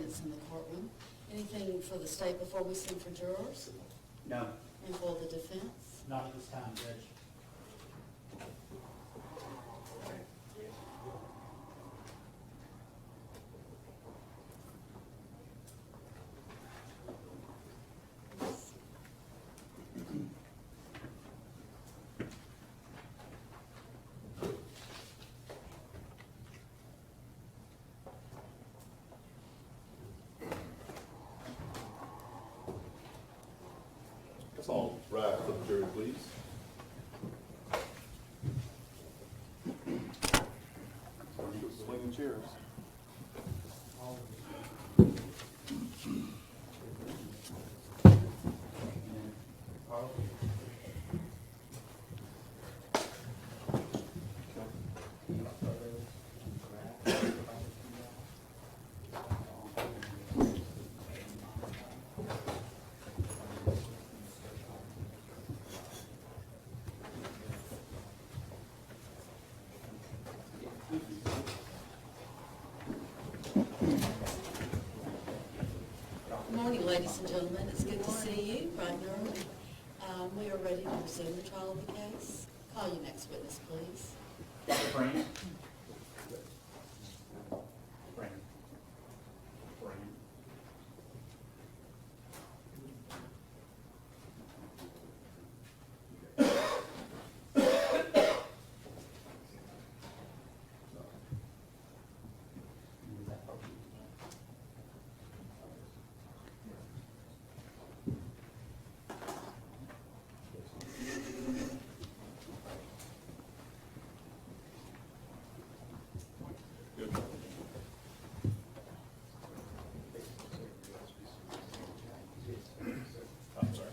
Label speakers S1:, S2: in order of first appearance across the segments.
S1: evidence in the courtroom. Anything for the state before we send for jurors?
S2: No.
S1: And for the defense?
S3: Not at this time, Judge.
S4: All right, for the jury, please. Swinging chairs.
S1: Good morning, ladies and gentlemen. It's good to see you bright and early. We are ready to resume the trial of the case. Call your next witness, please.
S2: Brani. Brani. Brani.
S4: Good. I'm sorry.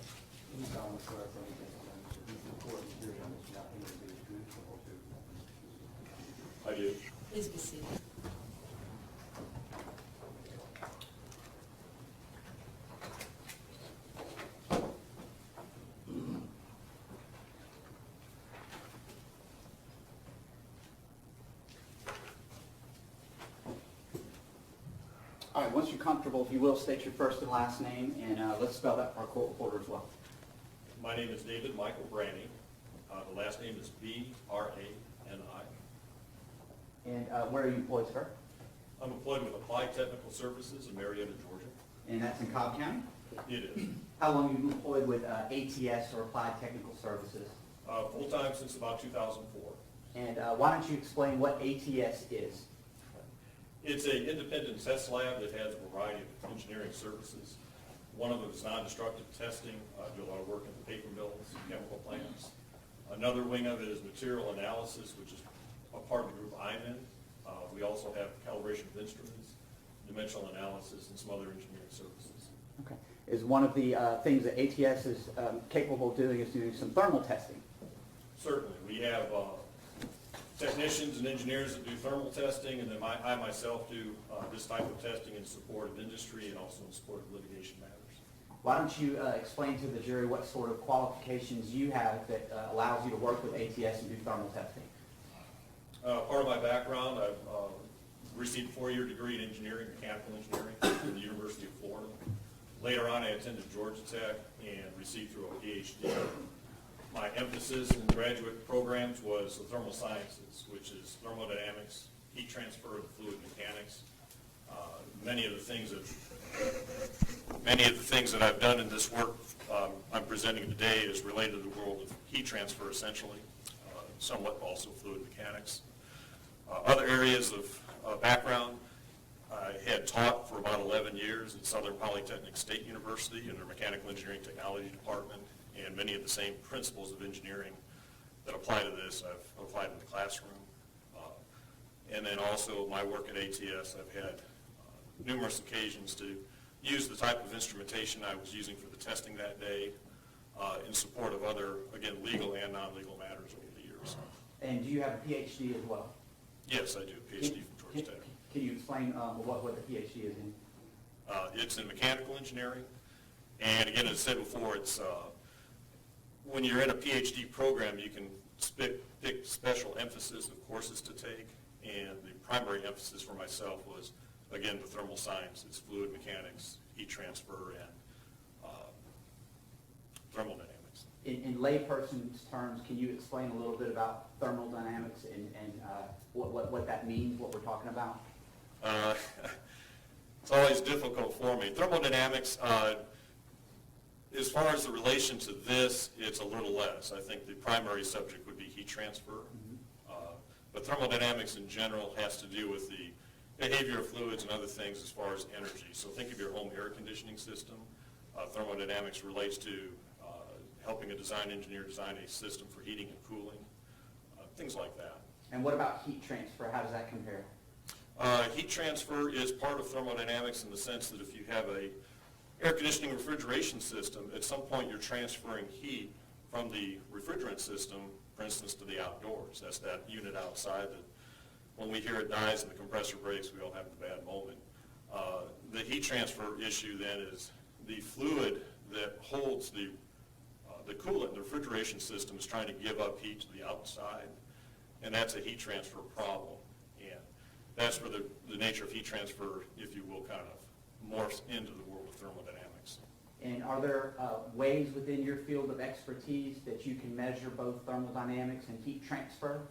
S4: I do.
S1: Please be seated.
S2: All right, once you're comfortable, if you will, state your first and last name, and let's spell that for our court reporter as well.
S5: My name is David Michael Brani. The last name is B-R-A-N-I.
S2: And where are you employed, sir?
S5: I'm employed with Applied Technical Services in Marietta, Georgia.
S2: And that's in Cobb County?
S5: It is.
S2: How long have you been employed with ATS, or Applied Technical Services?
S5: Full-time since about 2004.
S2: And why don't you explain what ATS is?
S5: It's an independent test lab that has a variety of engineering services. One of them is non-destructive testing. I do a lot of work in the paper mills, chemical plants. Another wing of it is material analysis, which is a part of the group I'm in. We also have calibration of instruments, dimensional analysis, and some other engineering services.
S2: Okay. Is one of the things that ATS is capable of doing is doing some thermal testing?
S5: Certainly. We have technicians and engineers that do thermal testing, and then I myself do this type of testing in support of industry and also in support of litigation matters.
S2: Why don't you explain to the jury what sort of qualifications you have that allows you to work with ATS and do thermal testing?
S5: Part of my background, I've received a 4-year degree in engineering, mechanical engineering from the University of Florida. Later on, I attended Georgia Tech and received through a PhD. My emphasis in graduate programs was the thermal sciences, which is thermodynamics, heat transfer, and fluid mechanics. Many of the things that I've done in this work I'm presenting today is related to the world of heat transfer, essentially, somewhat also fluid mechanics. Other areas of background, I had taught for about 11 years at Southern Polytechnic State University in their Mechanical Engineering Technology Department, and many of the same principles of engineering that apply to this I've applied in the classroom. And then also my work at ATS, I've had numerous occasions to use the type of instrumentation I was using for the testing that day in support of other, again, legal and non-legal matters over the years.
S2: And do you have a PhD as well?
S5: Yes, I do, a PhD from Georgia Tech.
S2: Can you explain what the PhD is in?
S5: It's in mechanical engineering, and again, as I said before, it's when you're in a PhD program, you can pick special emphasis of courses to take, and the primary emphasis for myself was again, the thermal science, it's fluid mechanics, heat transfer, and thermodynamics.
S2: In layperson's terms, can you explain a little bit about thermodynamics and what that means, what we're talking about?
S5: It's always difficult for me. Thermodynamics, as far as the relation to this, it's a little less. I think the primary subject would be heat transfer. But thermodynamics in general has to do with the behavior of fluids and other things as far as energy. So think of your home air conditioning system. Thermodynamics relates to helping a design engineer design a system for heating and cooling, things like that.
S2: And what about heat transfer? How does that compare?
S5: Heat transfer is part of thermodynamics in the sense that if you have a air conditioning refrigeration system, at some point you're transferring heat from the refrigerant system, for instance, to the outdoors. That's that unit outside that when we hear it dies and the compressor breaks, we all have a bad moment. The heat transfer issue then is the fluid that holds the coolant, the refrigeration system is trying to give up heat to the outside, and that's a heat transfer problem. And that's where the nature of heat transfer, if you will, kind of morphs into the world of thermodynamics.
S2: And are there ways within your field of expertise that you can measure both thermodynamics and heat transfer?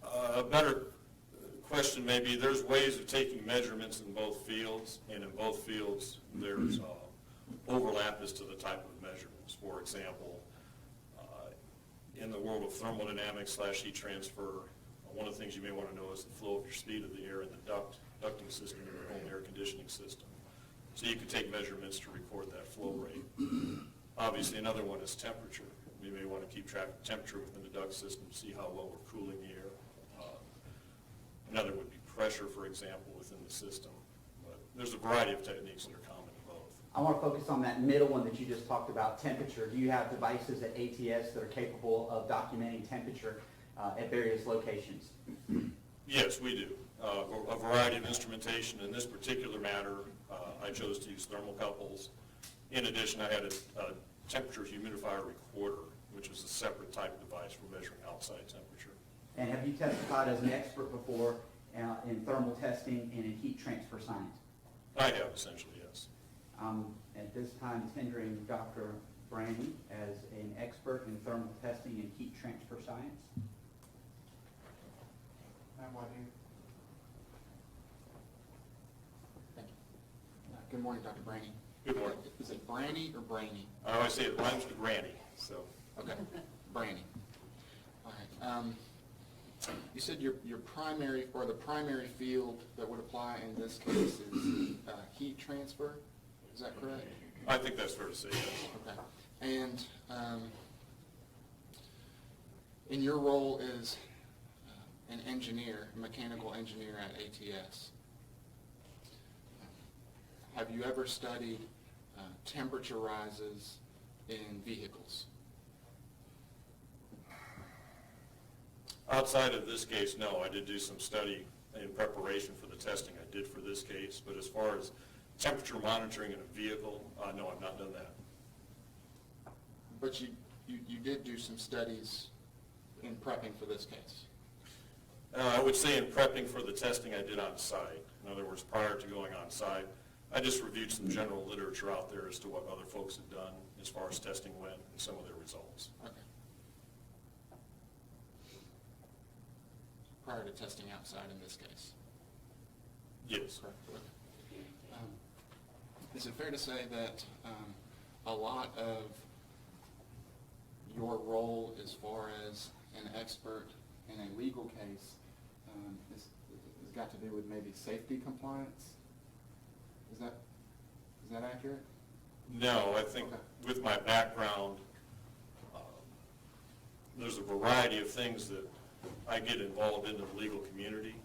S5: A better question may be there's ways of taking measurements in both fields, and in both fields there's overlap as to the type of measurements. For example, in the world of thermodynamics / heat transfer, one of the things you may want to know is the flow of your speed of the air in the ducting system in your home air conditioning system. So you can take measurements to record that flow rate. Obviously, another one is temperature. You may want to keep track of temperature within the duct system to see how well we're cooling the air. Another would be pressure, for example, within the system. But there's a variety of techniques that are common to both.
S2: I want to focus on that middle one that you just talked about, temperature. Do you have devices at ATS that are capable of documenting temperature at various locations?
S5: Yes, we do. A variety of instrumentation. In this particular matter, I chose to use thermocouples. In addition, I had a temperature humidifier recorder, which is a separate type of device for measuring outside temperature.
S2: And have you testified as an expert before in thermal testing and in heat transfer science?
S5: I have, essentially, yes.
S2: At this time tendering Dr. Brani as an expert in thermal testing and heat transfer science.
S3: Thank you. Good morning, Dr. Brani.
S5: Good morning.
S3: Is it Brani or Brani?
S5: I always say it rhymes with Granny, so.
S3: Okay, Brani. All right. You said your primary, or the primary field that would apply in this case is heat transfer. Is that correct?
S5: I think that's fair to say, yes.
S3: Okay. And in your role as an engineer, a mechanical engineer at ATS, have you ever studied temperature rises in vehicles?
S5: Outside of this case, no. I did do some study in preparation for the testing I did for this case, but as far as temperature monitoring in a vehicle, no, I've not done that.
S3: But you did do some studies in prepping for this case?
S5: I would say in prepping for the testing I did on site. In other words, prior to going on site, I just reviewed some general literature out there as to what other folks had done as far as testing went and some of their results.
S3: Okay. Prior to testing outside in this case?
S5: Yes.
S3: Correct. Okay. Is it fair to say that a lot of your role as far as an expert in a legal case has got to do with maybe safety compliance? Is that accurate?
S5: No, I think
S3: Okay.
S5: with my background, there's a variety of things that I get involved in the legal community.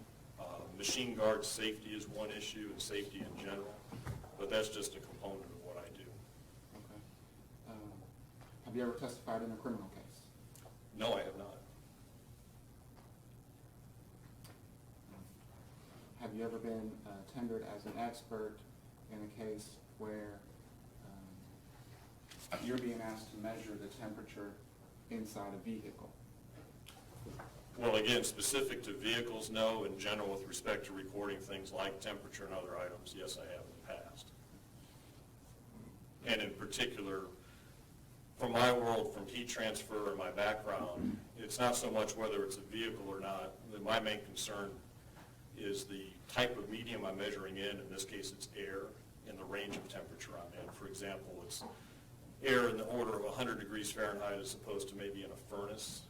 S5: Machine guard safety is one issue, and safety in general, but that's just a component of what I do.
S3: Okay. Have you ever testified in a criminal case?
S5: No, I have not.
S3: Have you ever been tendered as an expert in a case where you're being asked to measure the temperature inside a vehicle?
S5: Well, again, specific to vehicles, no. In general, with respect to recording things like temperature and other items, yes, I have in the past. And in particular, from my world, from heat transfer and my background, it's not so much whether it's a vehicle or not. My main concern is the type of medium I'm measuring in this case it's air, and the range of temperature I'm in. For example, it's air in the order of 100 degrees Fahrenheit as opposed to maybe in a furnace.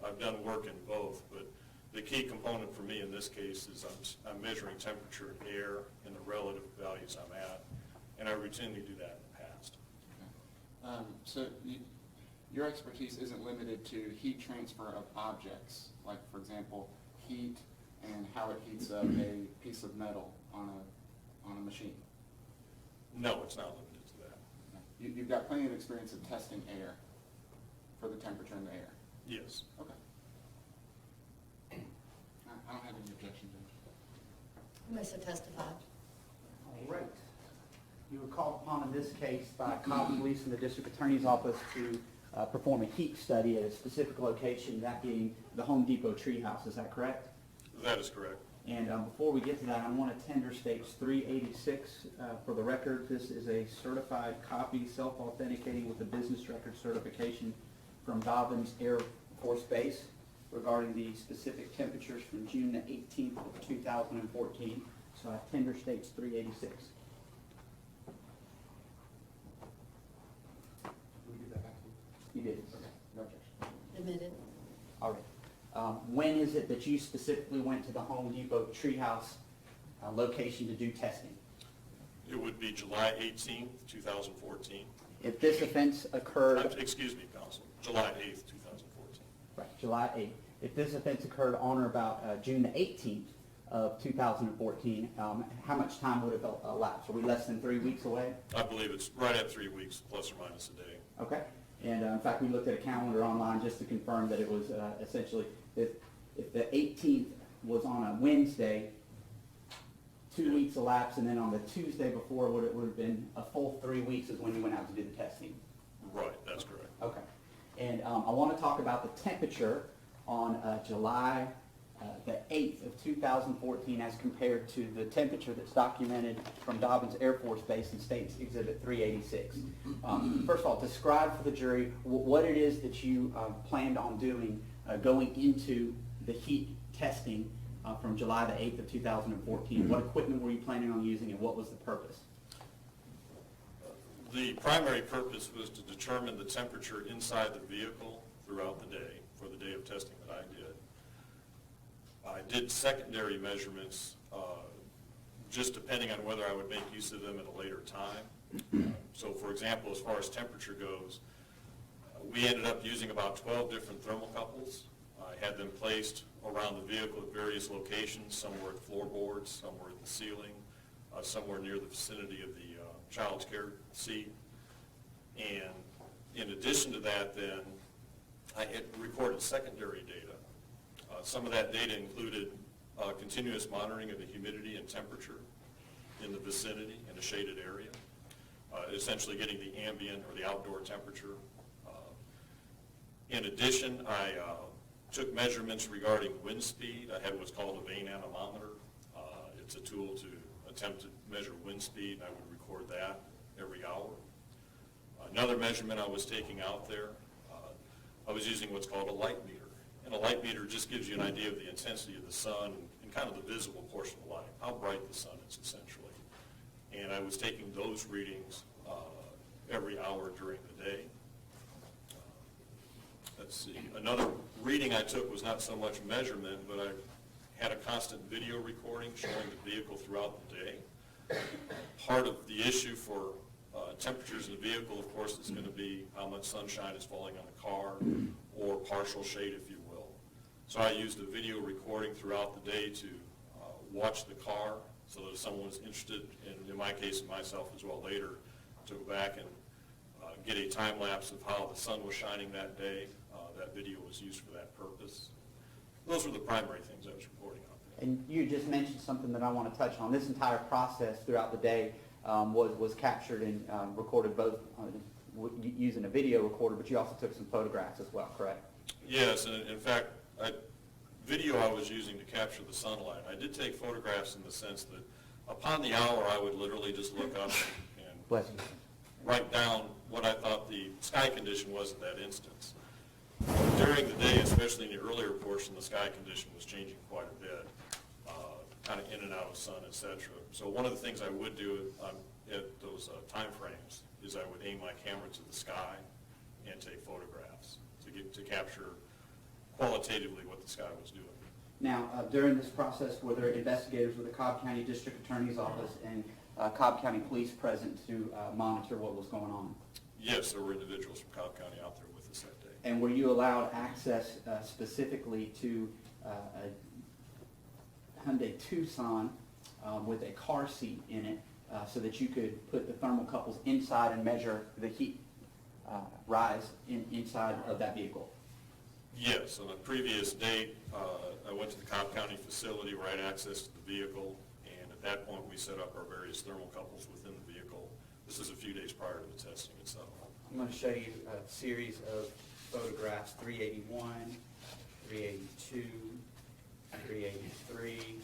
S5: I've done work in both, but the key component for me in this case is I'm measuring temperature and air and the relative values I'm at, and I routinely do that in the past.
S3: Okay. So your expertise isn't limited to heat transfer of objects, like for example, heat and how it heats up a piece of metal on a machine.
S5: No, it's not limited to that.
S3: You've got plenty of experience of testing air for the temperature in the air.
S5: Yes.
S3: Okay. I don't have any objection, Judge.
S1: You may so testify.
S2: All right. You were called upon in this case by Cobb Police and the District Attorney's Office to perform a heat study at a specific location, that being the Home Depot treehouse. Is that correct?
S5: That is correct.
S2: And before we get to that, I want to tender states 386 for the record. This is a certified copy, self-authenticating with a business record certification from Dobbins Air Force Base regarding the specific temperatures from June the 18th of 2014. So I tender states 386.
S3: Will you give that back to me?
S2: You did.
S3: Okay, no objection.
S1: Admitted.
S2: All right. When is it that you specifically went to the Home Depot treehouse location to do testing?
S5: It would be July 18th, 2014.
S2: If this offense occurred...
S5: Excuse me, Counsel. July 8th, 2014.
S2: Right, July 8th. If this offense occurred on or about June the 18th of 2014, how much time would have elapsed? Are we less than 3 weeks away?
S5: I believe it's right at 3 weeks, plus or minus a day.
S2: Okay. And in fact, we looked at a calendar online just to confirm that it was essentially, if the 18th was on a Wednesday, 2 weeks elapsed, and then on the Tuesday before would have been a full 3 weeks is when you went out to do the testing.
S5: Right, that's correct.
S2: Okay. And I want to talk about the temperature on July the 8th of 2014 as compared to the temperature that's documented from Dobbins Air Force Base in States Exhibit 386. First of all, describe for the jury what it is that you planned on doing going into the heat testing from July the 8th of 2014. What equipment were you planning on using and what was the purpose?
S5: The primary purpose was to determine the temperature inside the vehicle throughout the day for the day of testing that I did. I did secondary measurements just depending on whether I would make use of them at a later time. So for example, as far as temperature goes, we ended up using about 12 different thermocouples. I had them placed around the vehicle at various locations. Some were at floorboards, some were at the ceiling, somewhere near the vicinity of the child's care seat. And in addition to that then, I had recorded secondary data. Some of that data included continuous monitoring of the humidity and temperature in the vicinity in a shaded area, essentially getting the ambient or the outdoor temperature. In addition, I took measurements regarding wind speed. I had what's called a vane anemometer. It's a tool to attempt to measure wind speed, and I would record that every hour. Another measurement I was taking out there, I was using what's called a light meter. And a light meter just gives you an idea of the intensity of the sun and kind of the visible portion of light, how bright the sun is essentially. And I was taking those readings every hour during the day. Let's see, another reading I took was not so much measurement, but I had a constant video recording showing the vehicle throughout the day. Part of the issue for temperatures in the vehicle, of course, is going to be how much sunshine is falling on the car or partial shade, if you will. So I used a video recording throughout the day to watch the car so that if someone was interested, and in my case and myself as well later, to go back and get a time lapse of how the sun was shining that day. That video was used for that purpose. Those were the primary things I was recording out there.
S2: And you just mentioned something that I want to touch on. This entire process throughout the day was captured and recorded both using a video recorder, but you also took some photographs as well, correct?
S5: Yes, and in fact, video I was using to capture the sunlight. I did take photographs in the sense that upon the hour, I would literally just look up and
S2: Bless you.
S5: write down what I thought the sky condition was at that instance. During the day, especially in the earlier portion, the sky condition was changing quite a bit, kind of in and out of sun, etc. So one of the things I would do at those time frames is I would aim my camera to the sky and take photographs to capture qualitatively what the sky was doing.
S2: Now, during this process, were there investigators with the Cobb County District Attorney's Office and Cobb County Police present to monitor what was going on?
S5: Yes, there were individuals from Cobb County out there with us that day.
S2: And were you allowed access specifically to a Hyundai Tucson with a car seat in it so that you could put the thermocouples inside and measure the heat rise inside of that vehicle?
S5: Yes, on a previous date, I went to the Cobb County facility where I had access to the vehicle, and at that point we set up our various thermocouples within the vehicle. This is a few days prior to the testing itself.
S2: I'm going to show you a series of photographs, 381, 382, 383,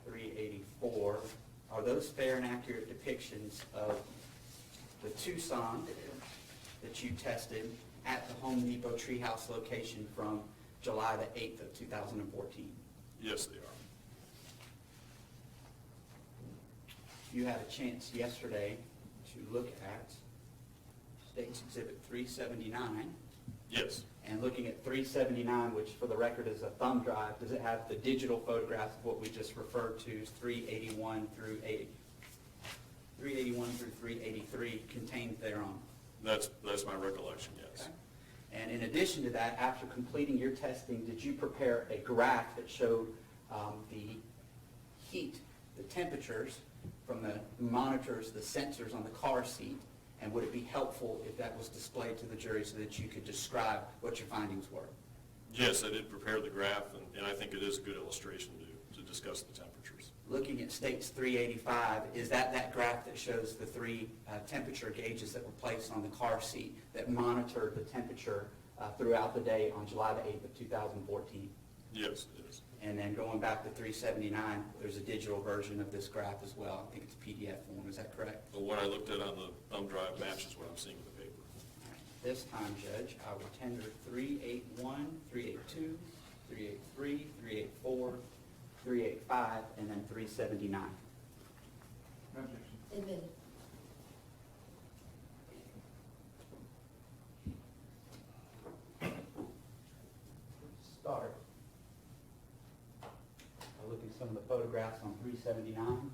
S2: 384. Are those fair and accurate depictions of the Tucson that you tested at the Home Depot Treehouse location from July the 8th of 2014?
S5: Yes, they are.
S2: You had a chance yesterday to look at State's Exhibit 379.
S5: Yes.
S2: And looking at 379, which for the record is a thumb drive, does it have the digital photographs of what we just referred to as 381 through 383 contained thereon?
S5: That's my recollection, yes.
S2: Okay. And in addition to that, after completing your testing, did you prepare a graph that showed the heat, the temperatures from the monitors, the sensors on the car seat, and would it be helpful if that was displayed to the jury so that you could describe what your findings were?
S5: Yes, I did prepare the graph, and I think it is a good illustration to discuss the temperatures.
S2: Looking at States 385, is that graph that shows the three temperature gauges that were placed on the car seat that monitored the temperature throughout the day on July the 8th of 2014?
S5: Yes, it is.
S2: And then going back to 379, there's a digital version of this graph as well. I think it's PDF form, is that correct?
S5: But what I looked at on the thumb drive matches what I'm seeing in the paper.
S2: All right. This time, Judge, I will tender 381, 382, 383, 384, 385, and then 379.
S1: Admitted.
S2: Start by looking at some of the photographs on 379.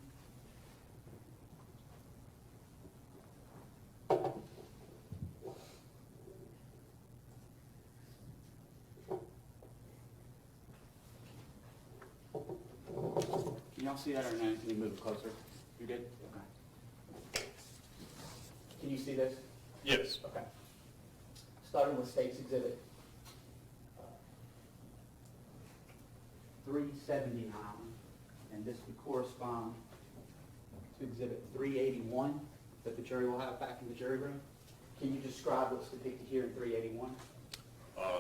S2: Can y'all see that or no? Can you move it closer? You're good? Okay. Can you see this?
S5: Yes.
S2: Okay. Starting with State's Exhibit 379, and this would correspond to Exhibit 381 that the jury will have back in the jury room. Can you describe what's depicted here in 381?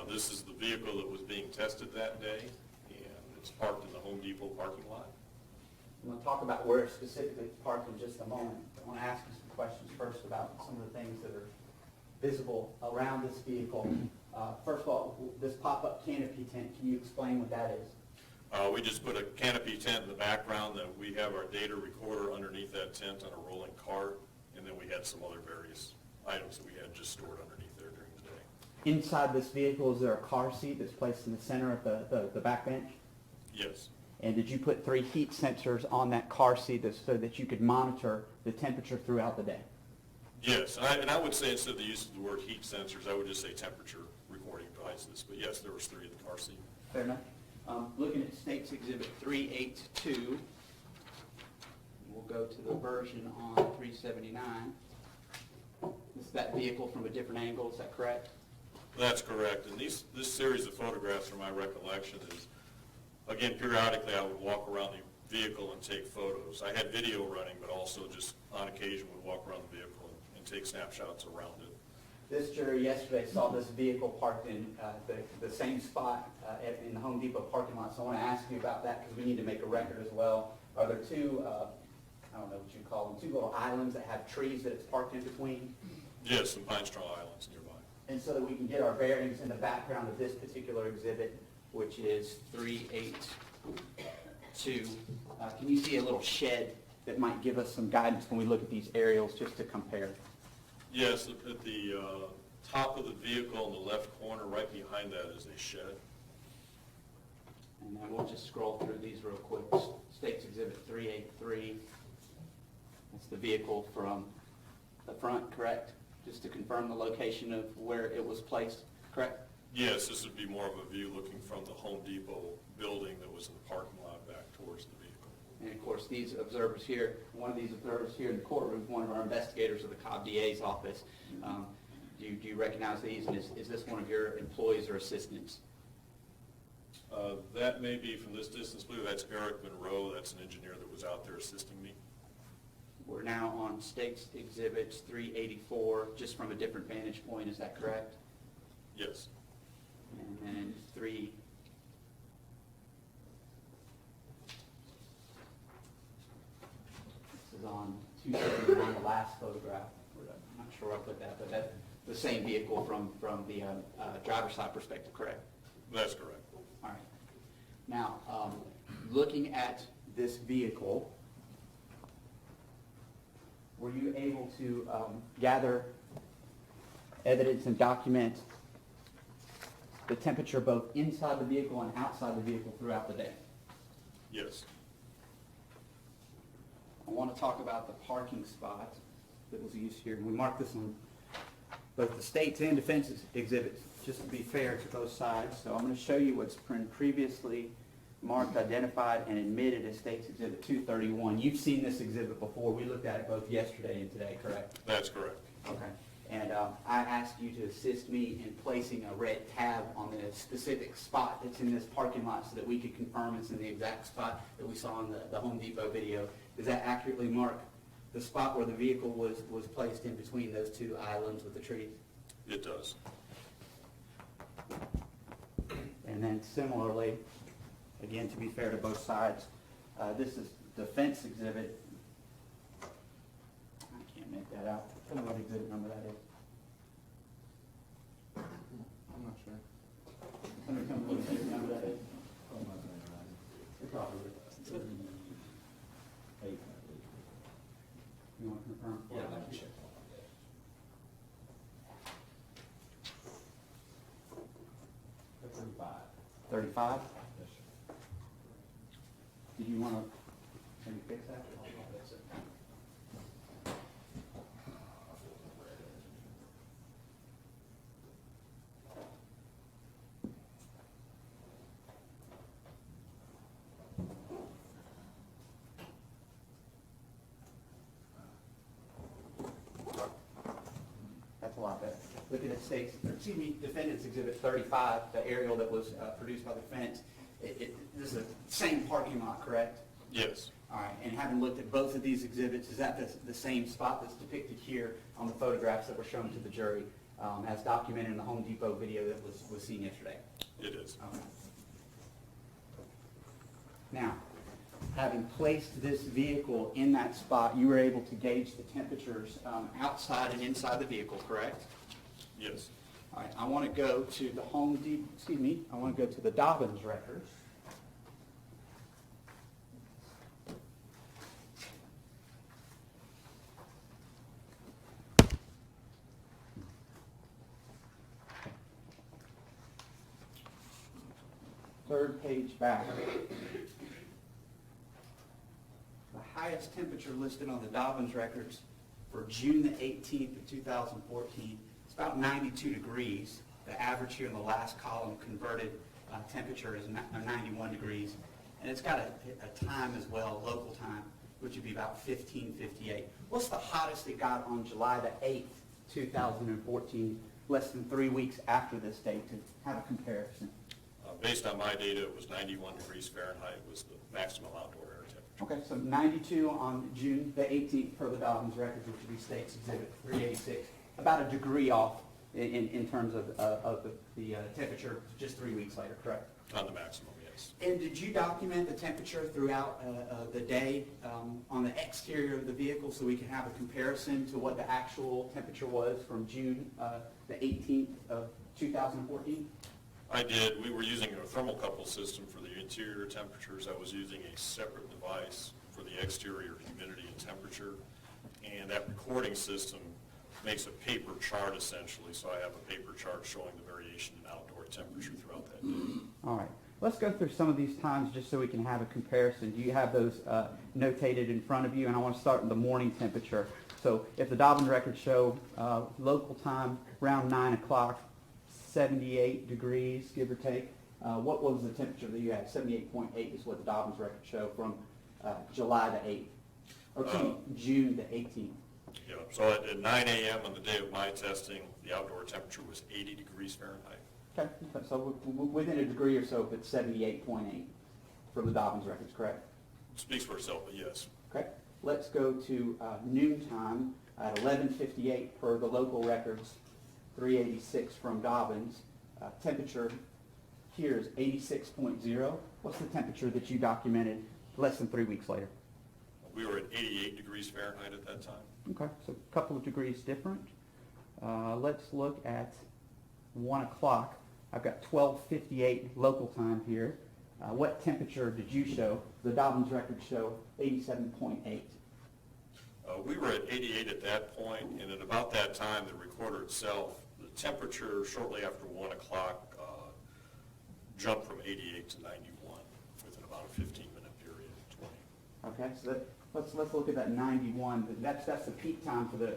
S5: This is the vehicle that was being tested that day, and it's parked in the Home Depot parking lot.
S2: I'm going to talk about where specifically it's parked in just a moment. I want to ask you some questions first about some of the things that are visible around this vehicle. First of all, this pop-up canopy tent, can you explain what that is?
S5: We just put a canopy tent in the background that we have our data recorder underneath that tent on a rolling cart, and then we had some other various items that we had just stored underneath there during the day.
S2: Inside this vehicle, is there a car seat that's placed in the center of the back bench?
S5: Yes.
S2: And did you put 3 heat sensors on that car seat so that you could monitor the temperature throughout the day?
S5: Yes, and I would say instead of the use of the word heat sensors, I would just say temperature recording devices. But yes, there was 3 in the car seat.
S2: Fair enough. Looking at State's Exhibit 382, we'll go to the version on 379. This is that vehicle from a different angle, is that correct?
S5: That's correct. And this series of photographs, from my recollection, is, again, periodically I would walk around the vehicle and take photos. I had video running, but also just on occasion would walk around the vehicle and take snapshots around it.
S2: This jury yesterday saw this vehicle parked in the same spot in the Home Depot parking lot. So I want to ask you about that because we need to make a record as well. Are there two, I don't know what you call them, two little islands that have trees that it's parked in between?
S5: Yes, some pine straw islands nearby.
S2: And so that we can get our bearings in the background of this particular exhibit, which is 382. Can you see a little shed that might give us some guidance when we look at these aerials just to compare?
S5: Yes, at the top of the vehicle in the left corner, right behind that is a shed.
S2: And then we'll just scroll through these real quick. State's Exhibit 383. That's the vehicle from the front, correct? Just to confirm the location of where it was placed, correct?
S5: Yes, this would be more of a view looking from the Home Depot building that was in the parking lot back towards the vehicle.
S2: And of course, these observers here, one of these observers here in the courtroom is one of our investigators of the Cobb DA's office. Do you recognize these? And is this one of your employees or assistants?
S5: That may be from this distance, I believe that's Eric Monroe. That's an engineer that was out there assisting me.
S2: We're now on State's Exhibit 384, just from a different vantage point, is that correct?
S5: Yes.
S2: And then this is on 271, the last photograph. I'm not sure where I put that, but that's the same vehicle from the driver's side perspective, correct?
S5: That's correct.
S2: All right. Now, looking at this vehicle, were you able to gather evidence and document the temperature both inside the vehicle and outside the vehicle throughout the day?
S5: Yes.
S2: I want to talk about the parking spot that was used here. And we marked this on both the state's and defense exhibits, just to be fair to both sides. So I'm going to show you what's been previously marked, identified, and admitted as State's Exhibit 231. You've seen this exhibit before. We looked at it both yesterday and today, correct?
S5: That's correct.
S2: Okay. And I asked you to assist me in placing a red tab on the specific spot that's in this parking lot so that we could confirm it's in the exact spot that we saw in the Home Depot video. Does that accurately mark the spot where the vehicle was placed in between those two islands with the trees?
S5: It does.
S2: And then similarly, again, to be fair to both sides, this is defense exhibit. I can't make that out. Tell me what exhibit number that is.
S3: I'm not sure.
S2: Somebody tell me what exhibit number that is. It probably is. You want to confirm?
S3: Yeah, let me check.
S2: 35? Did you want to maybe fix that? That's a lot better. Look at it, states, defendant's exhibit 35, the aerial that was produced by the defense. This is the same parking lot, correct?
S5: Yes.
S2: All right, and having looked at both of these exhibits, is that the same spot that's depicted here on the photographs that were shown to the jury, as documented in the Home Depot video that was seen yesterday?
S5: It is.
S2: Okay. Now, having placed this vehicle in that spot, you were able to gauge the temperatures outside and inside the vehicle, correct?
S5: Yes.
S2: All right, I want to go to the I want to go to the Dobbins records. Third page back. The highest temperature listed on the Dobbins records for June the 18th of 2014, it's about 92 degrees. The average here in the last column converted temperature is 91 degrees. And it's got a time as well, local time, which would be about 1558. What's the hottest it got on July the 8th, 2014, less than 3 weeks after this date, to have a comparison?
S5: Based on my data, it was 91 degrees Fahrenheit was the maximum outdoor air temperature.
S2: Okay, so 92 on June the 18th per the Dobbins records, which would be State's Exhibit 386, about a degree off in terms of the temperature just 3 weeks later, correct?
S5: On the maximum, yes.
S2: And did you document the temperature throughout the day on the exterior of the vehicle so we can have a comparison to what the actual temperature was from June the 18th of 2014?
S5: I did. We were using a thermocouple system for the interior temperatures. I was using a separate device for the exterior humidity and temperature. And that recording system makes a paper chart essentially. So I have a paper chart showing the variation in outdoor temperature throughout that day.
S2: All right. Let's go through some of these times just so we can have a comparison. Do you have those notated in front of you? And I want to start with the morning temperature. So if the Dobbins records show local time around 9 o'clock, 78 degrees, give or take, what was the temperature that you had? 78.8 is what the Dobbins records show from July the 8th, or June the 18th.
S5: Yeah, so at 9 a.m. on the day of my testing, the outdoor temperature was 80 degrees Fahrenheit.
S2: Okay, so within a degree or so, but 78.8 from the Dobbins records, correct?
S5: It speaks for itself, but yes.
S2: Okay, let's go to noontime at 11:58 per the local records, 386 from Dobbins. Temperature here is 86.0. What's the temperature that you documented less than 3 weeks later?
S5: We were at 88 degrees Fahrenheit at that time.
S2: Okay, so a couple of degrees different. Let's look at 1 o'clock. I've got 12:58 local time here. What temperature did you show? The Dobbins records show 87.8.
S5: We were at 88 at that point, and at about that time, the recorder itself, the temperature shortly after 1 o'clock jumped from 88 to 91 within about a 15-minute period, 20.
S2: Okay, so let's look at that 91. That's the peak time for the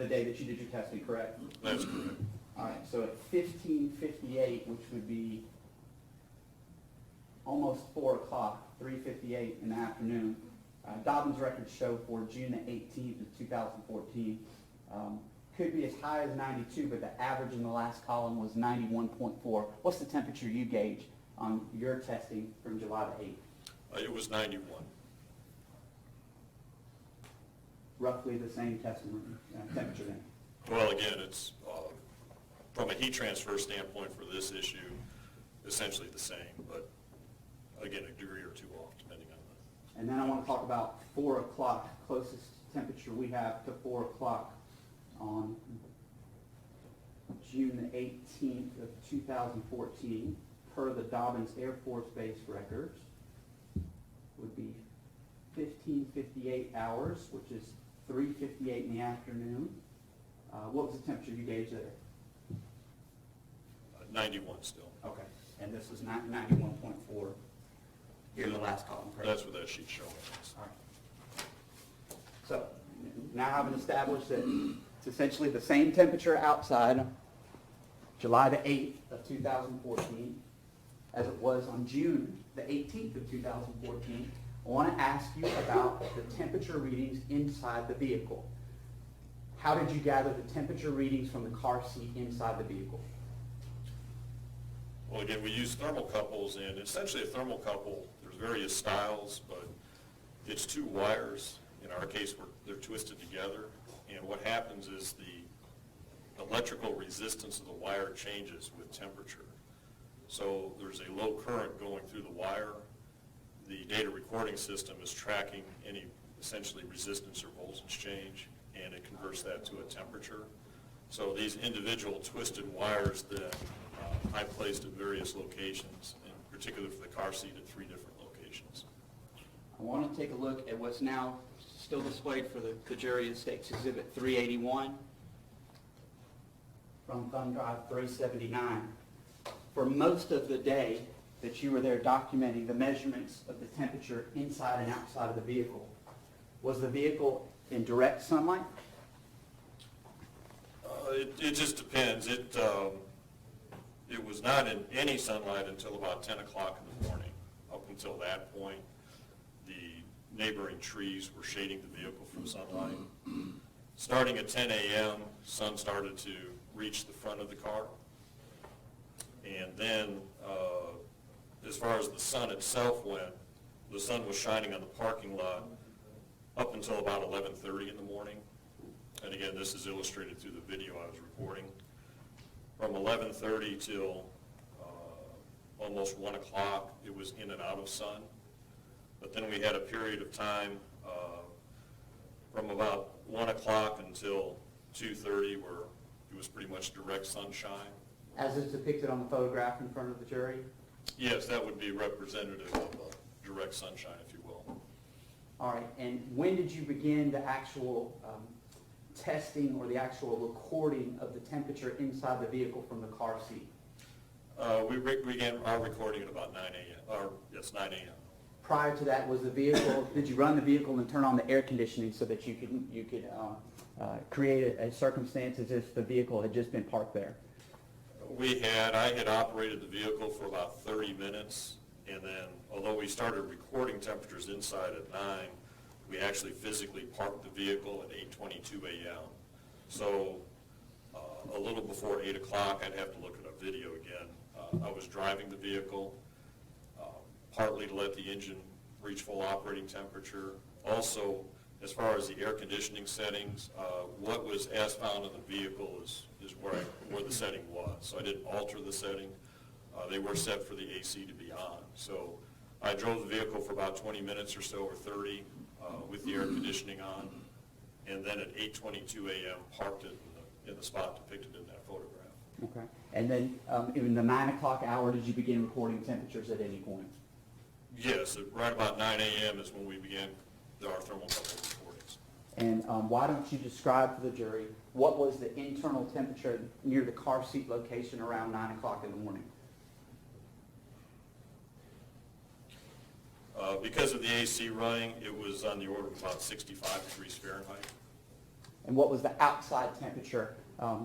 S2: day that you did your testing, correct?
S5: That's correct.
S2: All right, so at 15:58, which would be almost 4 o'clock, 3:58 in the afternoon, Dobbins records show for June the 18th of 2014 could be as high as 92, but the average in the last column was 91.4. What's the temperature you gauge on your testing from July the 8th?
S5: It was 91.
S2: Roughly the same testing temperature then?
S5: Well, again, it's from a heat transfer standpoint for this issue, essentially the same, but again, a degree or two off depending on the...
S2: And then I want to talk about 4 o'clock, closest temperature we have to 4 o'clock on June the 18th of 2014 per the Dobbins Air Force Base records would be 15:58 hours, which is 3:58 in the afternoon. What was the temperature you gauged there?
S5: 91 still.
S2: Okay, and this is 91.4 here in the last column, correct?
S5: That's what that sheet's showing us.
S2: All right. So now having established that it's essentially the same temperature outside July the 8th of 2014 as it was on June the 18th of 2014, I want to ask you about the temperature readings inside the vehicle. How did you gather the temperature readings from the car seat inside the vehicle?
S5: Well, again, we use thermocouples, and essentially a thermocouple, there's various styles, but it's two wires. In our case, they're twisted together, and what happens is the electrical resistance of the wire changes with temperature. So there's a low current going through the wire. The data recording system is tracking any essentially resistance or voltage change, and it converts that to a temperature. So these individual twisted wires that I placed at various locations, in particular for the car seat at 3 different locations.
S2: I want to take a look at what's now still displayed for the jury of States Exhibit 381 from thumb drive 379. For most of the day that you were there documenting the measurements of the temperature inside and outside of the vehicle, was the vehicle in direct sunlight?
S5: It just depends. It was not in any sunlight until about 10 o'clock in the morning. Up until that point, the neighboring trees were shading the vehicle from sunlight. Starting at 10 a.m., sun started to reach the front of the car. And then, as far as the sun itself went, the sun was shining on the parking lot up until about 11:30 in the morning. And again, this is illustrated through the video I was recording. from 11:30 till almost 1 o'clock, it was in and out of sun. But then we had a period of time from about 1 o'clock until 2:30 where it was pretty much direct sunshine.
S2: As is depicted on the photograph in front of the jury?
S5: Yes, that would be representative of direct sunshine, if you will.
S2: All right, and when did you begin the actual testing or the actual recording of the temperature inside the vehicle from the car seat?
S5: We began our recording at about 9 a.m., or yes, 9 a.m.
S2: Prior to that, was the vehicle, did you run the vehicle and turn on the air conditioning so that you could create a circumstance as if the vehicle had just been parked there?
S5: I had operated the vehicle for about 30 minutes, and then, although we started recording temperatures inside at 9, we actually physically parked the vehicle at 8:22 a.m. So a little before 8 o'clock, I'd have to look at a video again. I was driving the vehicle, partly to let the engine reach full operating temperature. Also, as far as the air conditioning settings, what was as found in the vehicle is where the setting was. So I didn't alter the setting. They were set for the AC to be on. So I drove the vehicle for about 20 minutes or so, or 30, with the air conditioning on, and then at 8:22 a.m. parked it in the spot depicted in that photograph.
S2: Okay. And then in the 9 o'clock hour, did you begin recording temperatures at any point?
S5: Yes, right about 9 a.m. is when we began our thermocouple recordings.
S2: And why don't you describe to the jury what was the internal temperature near the car seat location around 9 o'clock in the morning?
S5: Because of the AC running, it was on the order of about 65 degrees Fahrenheit.
S2: And what was the outside temperature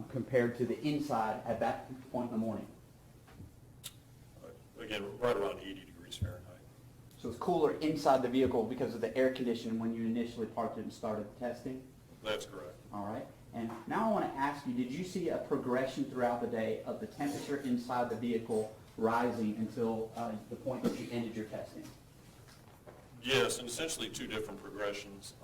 S2: compared to the inside at that point in the morning?
S5: Again, right around 80 degrees Fahrenheit.
S2: So it's cooler inside the vehicle because of the air conditioning when you initially parked it and started the testing?
S5: That's correct.
S2: All right. And now I want to ask you, did you see a progression throughout the day of the temperature inside the vehicle rising until the point that you ended your testing?
S5: Yes, and essentially two different progressions.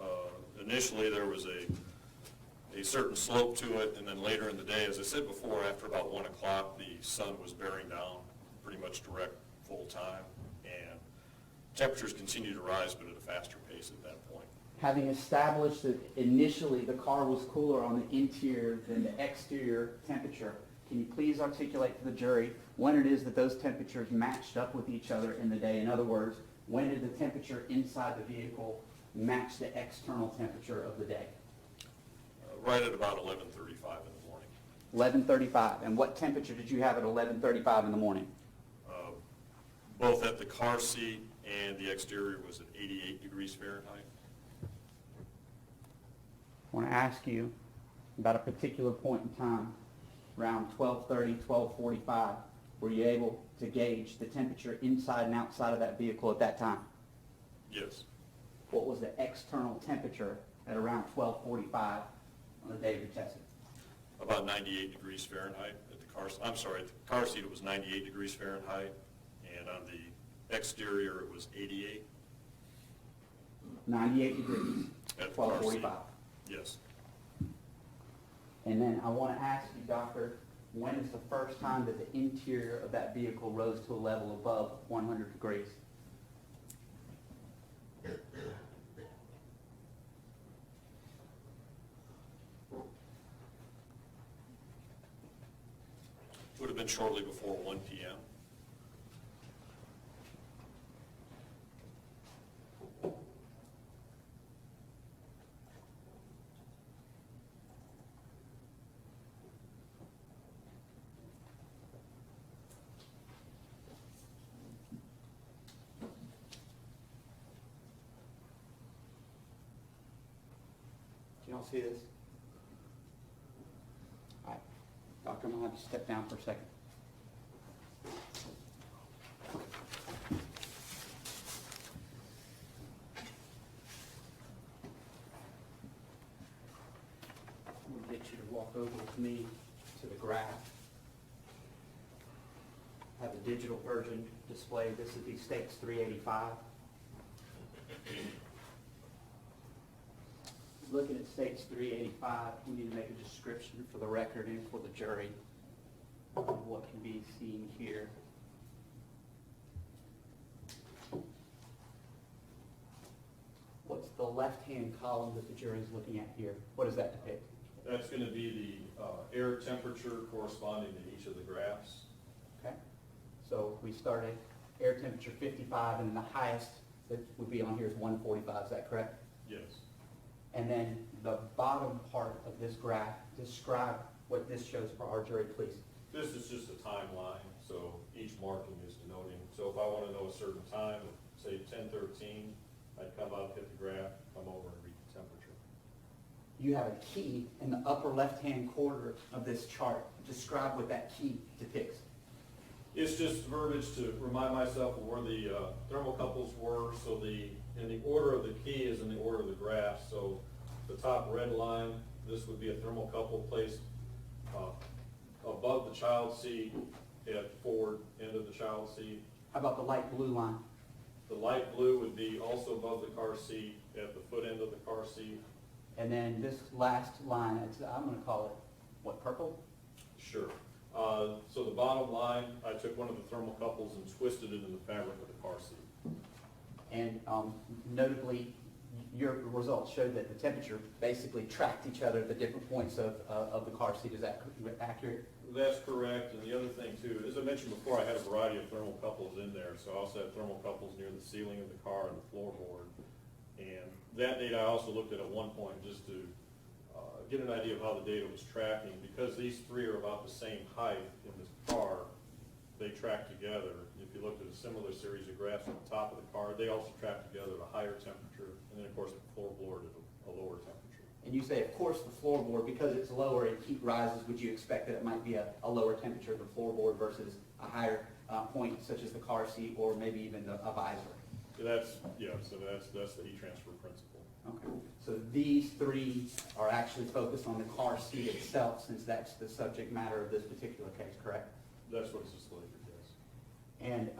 S5: Initially, there was a certain slope to it, and then later in the day, as I said before, after about 1 o'clock, the sun was bearing down pretty much direct full time, and temperatures continued to rise, but at a faster pace at that point.
S2: Having established that initially the car was cooler on the interior than the exterior temperature, can you please articulate to the jury when it is that those temperatures matched up with each other in the day? In other words, when did the temperature inside the vehicle match the external temperature of the day?
S5: Right at about 11:35 in the morning.
S2: 11:35. And what temperature did you have at 11:35 in the morning?
S5: Both at the car seat and the exterior was at 88 degrees Fahrenheit.
S2: I want to ask you about a particular point in time, around 12:30, 12:45, were you able to gauge the temperature inside and outside of that vehicle at that time?
S5: Yes.
S2: What was the external temperature at around 12:45 on the day of your testing?
S5: About 98 degrees Fahrenheit at the car. I'm sorry, at the car seat it was 98 degrees Fahrenheit, and on the exterior it was 88.
S2: 98 degrees
S5: At
S2: at
S5: the car seat.
S2: 12:45.
S5: Yes.
S2: And then I want to ask you, doctor, when is the first time that the interior of that vehicle rose to a level above 100 degrees?
S5: Would have been shortly before 1 p.m.
S2: Do y'all see this? All right. Doctor, I'm going to have you step down for a second. I'm going to get you to walk over with me to the graph. I have a digital version displayed. This would be States 385. Looking at States 385, we need to make a description for the record and for the jury. what can be seen here. What's the left-hand column that the jury is looking at here? What does that depict?
S4: That's gonna be the air temperature corresponding to each of the graphs.
S2: Okay, so we start at air temperature 55, and the highest that would be on here is 145, is that correct?
S4: Yes.
S2: And then the bottom part of this graph, describe what this shows for our jury, please.
S4: This is just a timeline, so each marking is denoting. So if I want to know a certain time, say 10:13, I'd come up, hit the graph, come over and read the temperature.
S2: You have a key in the upper left-hand corner of this chart. Describe what that key depicts.
S4: It's just verbiage to remind myself of where the thermocouples were, so in the order of the key is in the order of the graph. So the top red line, this would be a thermocouple placed above the child seat at forward end of the child seat.
S2: How about the light blue line?
S4: The light blue would be also above the car seat at the foot end of the car seat.
S2: And then this last line, I'm going to call it, what, purple?
S4: Sure. So the bottom line, I took one of the thermocouples and twisted it in the fabric of the car seat.
S2: And notably, your results showed that the temperature basically tracked each other at the different points of the car seat. Is that accurate?
S4: That's correct, and the other thing too, as I mentioned before, I had a variety of thermocouples in there, so I also had thermocouples near the ceiling of the car and the floorboard. And that data I also looked at one point just to get an idea of how the data was tracking. Because these three are about the same height in the car, they track together. If you looked at a similar series of graphs at the top of the car, they also track together at a higher temperature, and then of course the floorboard at a lower temperature.
S2: And you say, of course, the floorboard, because it's lower and heat rises, would you expect that it might be a lower temperature of the floorboard versus a higher point such as the car seat or maybe even a visor?
S4: So that's the heat transfer principle.
S2: Okay, so these three are actually focused on the car seat itself, since that's the subject matter of this particular case, correct?
S4: That's what it's displayed, yes.
S2: And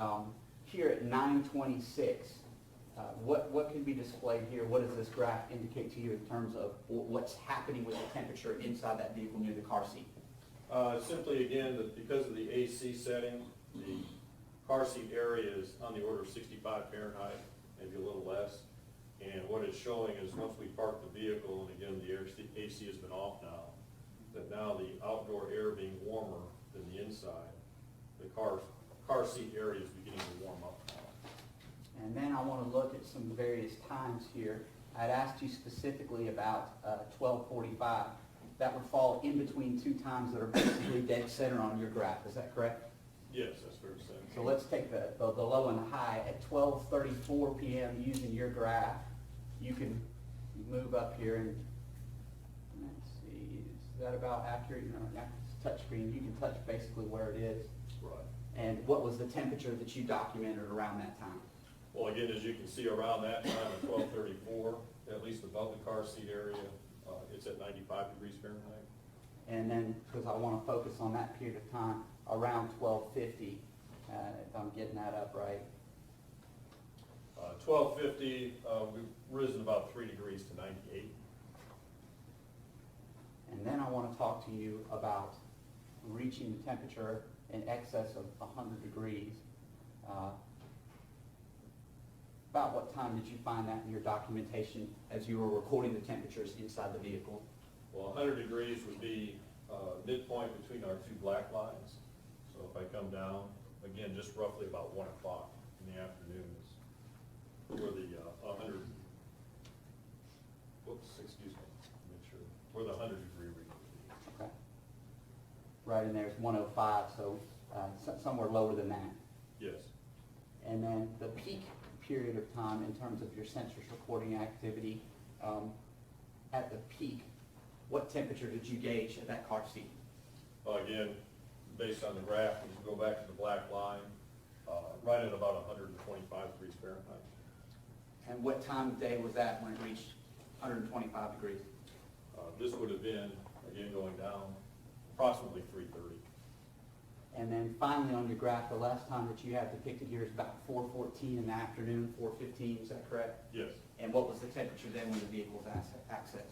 S2: here at 926, what can be displayed here? What does this graph indicate to you in terms of what's happening with the temperature inside that vehicle near the car seat?
S4: Simply again, that because of the AC setting, the car seat area is on the order of 65 Fahrenheit, maybe a little less. And what it's showing is once we park the vehicle, and again, the AC has been off now, that now the outdoor air being warmer than the inside, the car seat area is beginning to warm up now.
S2: And then I want to look at some various times here. I'd asked you specifically about 1245. That would fall in between two times that are basically dead center on your graph. Is that correct?
S4: Yes, that's fair to say.
S2: So let's take the low and the high. At 12:34 p.m. using your graph, you can move up here and let's see, is that about accurate? No, it's touch screen. You can touch basically where it is.
S4: Right.
S2: And what was the temperature that you documented around that time?
S4: Well, again, as you can see around that time at 12:34, at least above the car seat area, it's at 95 degrees Fahrenheit.
S2: And then, because I want to focus on that period of time, around 1250, if I'm getting that up right.
S4: 1250, we've risen about 3 degrees to 98.
S2: And then I want to talk to you about reaching the temperature in excess of 100 degrees. About what time did you find that in your documentation as you were recording the temperatures inside the vehicle?
S4: Well, 100 degrees would be midpoint between our two black lines. So if I come down, again, just roughly about 1 o'clock in the afternoon is where the 100, whoops, excuse me, make sure, where the 100 degree reading would be.
S2: Okay. Right in there is 105, so somewhere lower than that.
S4: Yes.
S2: And then the peak period of time in terms of your sensors recording activity, at the peak, what temperature did you gauge at that car seat?
S4: Again, based on the graph, if you go back to the black line, right at about 125 degrees Fahrenheit.
S2: And what time of day was that when it reached 125 degrees?
S4: This would have been, again, going down approximately 3:30.
S2: And then finally on your graph, the last time that you have depicted here is about 4:14 in the afternoon, 4:15, is that correct?
S4: Yes.
S2: And what was the temperature then when the vehicle was accessed?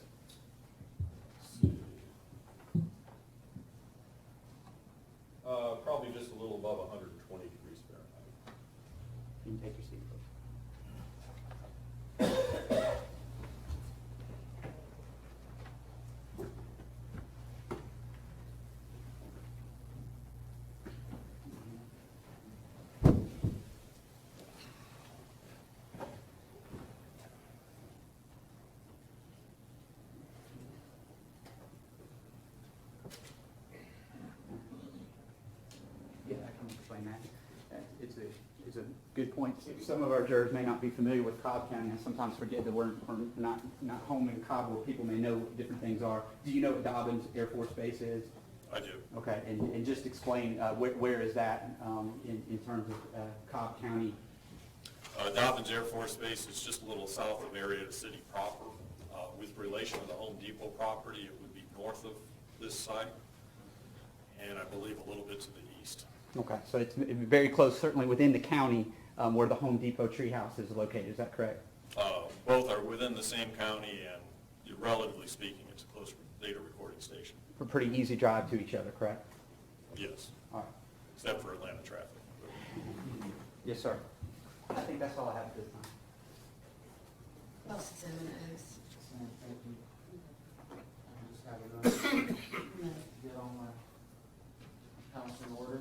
S2: It's a good point. Some of our jurors may not be familiar with Cobb County. I sometimes forget that we're not home in Cobb where people may know what different things are. Do you know what Dobbins Air Force Base is?
S5: I do.
S2: Okay, and just explain where is that in terms of Cobb County?
S5: Dobbins Air Force Base is just a little south of Marietta City proper. With relation to the Home Depot property, it would be north of this site, and I believe a little bit to the east.
S2: Okay, so it's very close, certainly within the county where the Home Depot treehouse is located. Is that correct?
S5: Both are within the same county, and relatively speaking, it's a close data recording station.
S2: A pretty easy drive to each other, correct?
S5: Yes,
S2: All right.
S5: except for Atlanta traffic.
S2: Yes, sir. I think that's all I have at this time.
S1: Cross-examine, please.
S6: I just have enough
S1: No.
S6: to get all my house in order.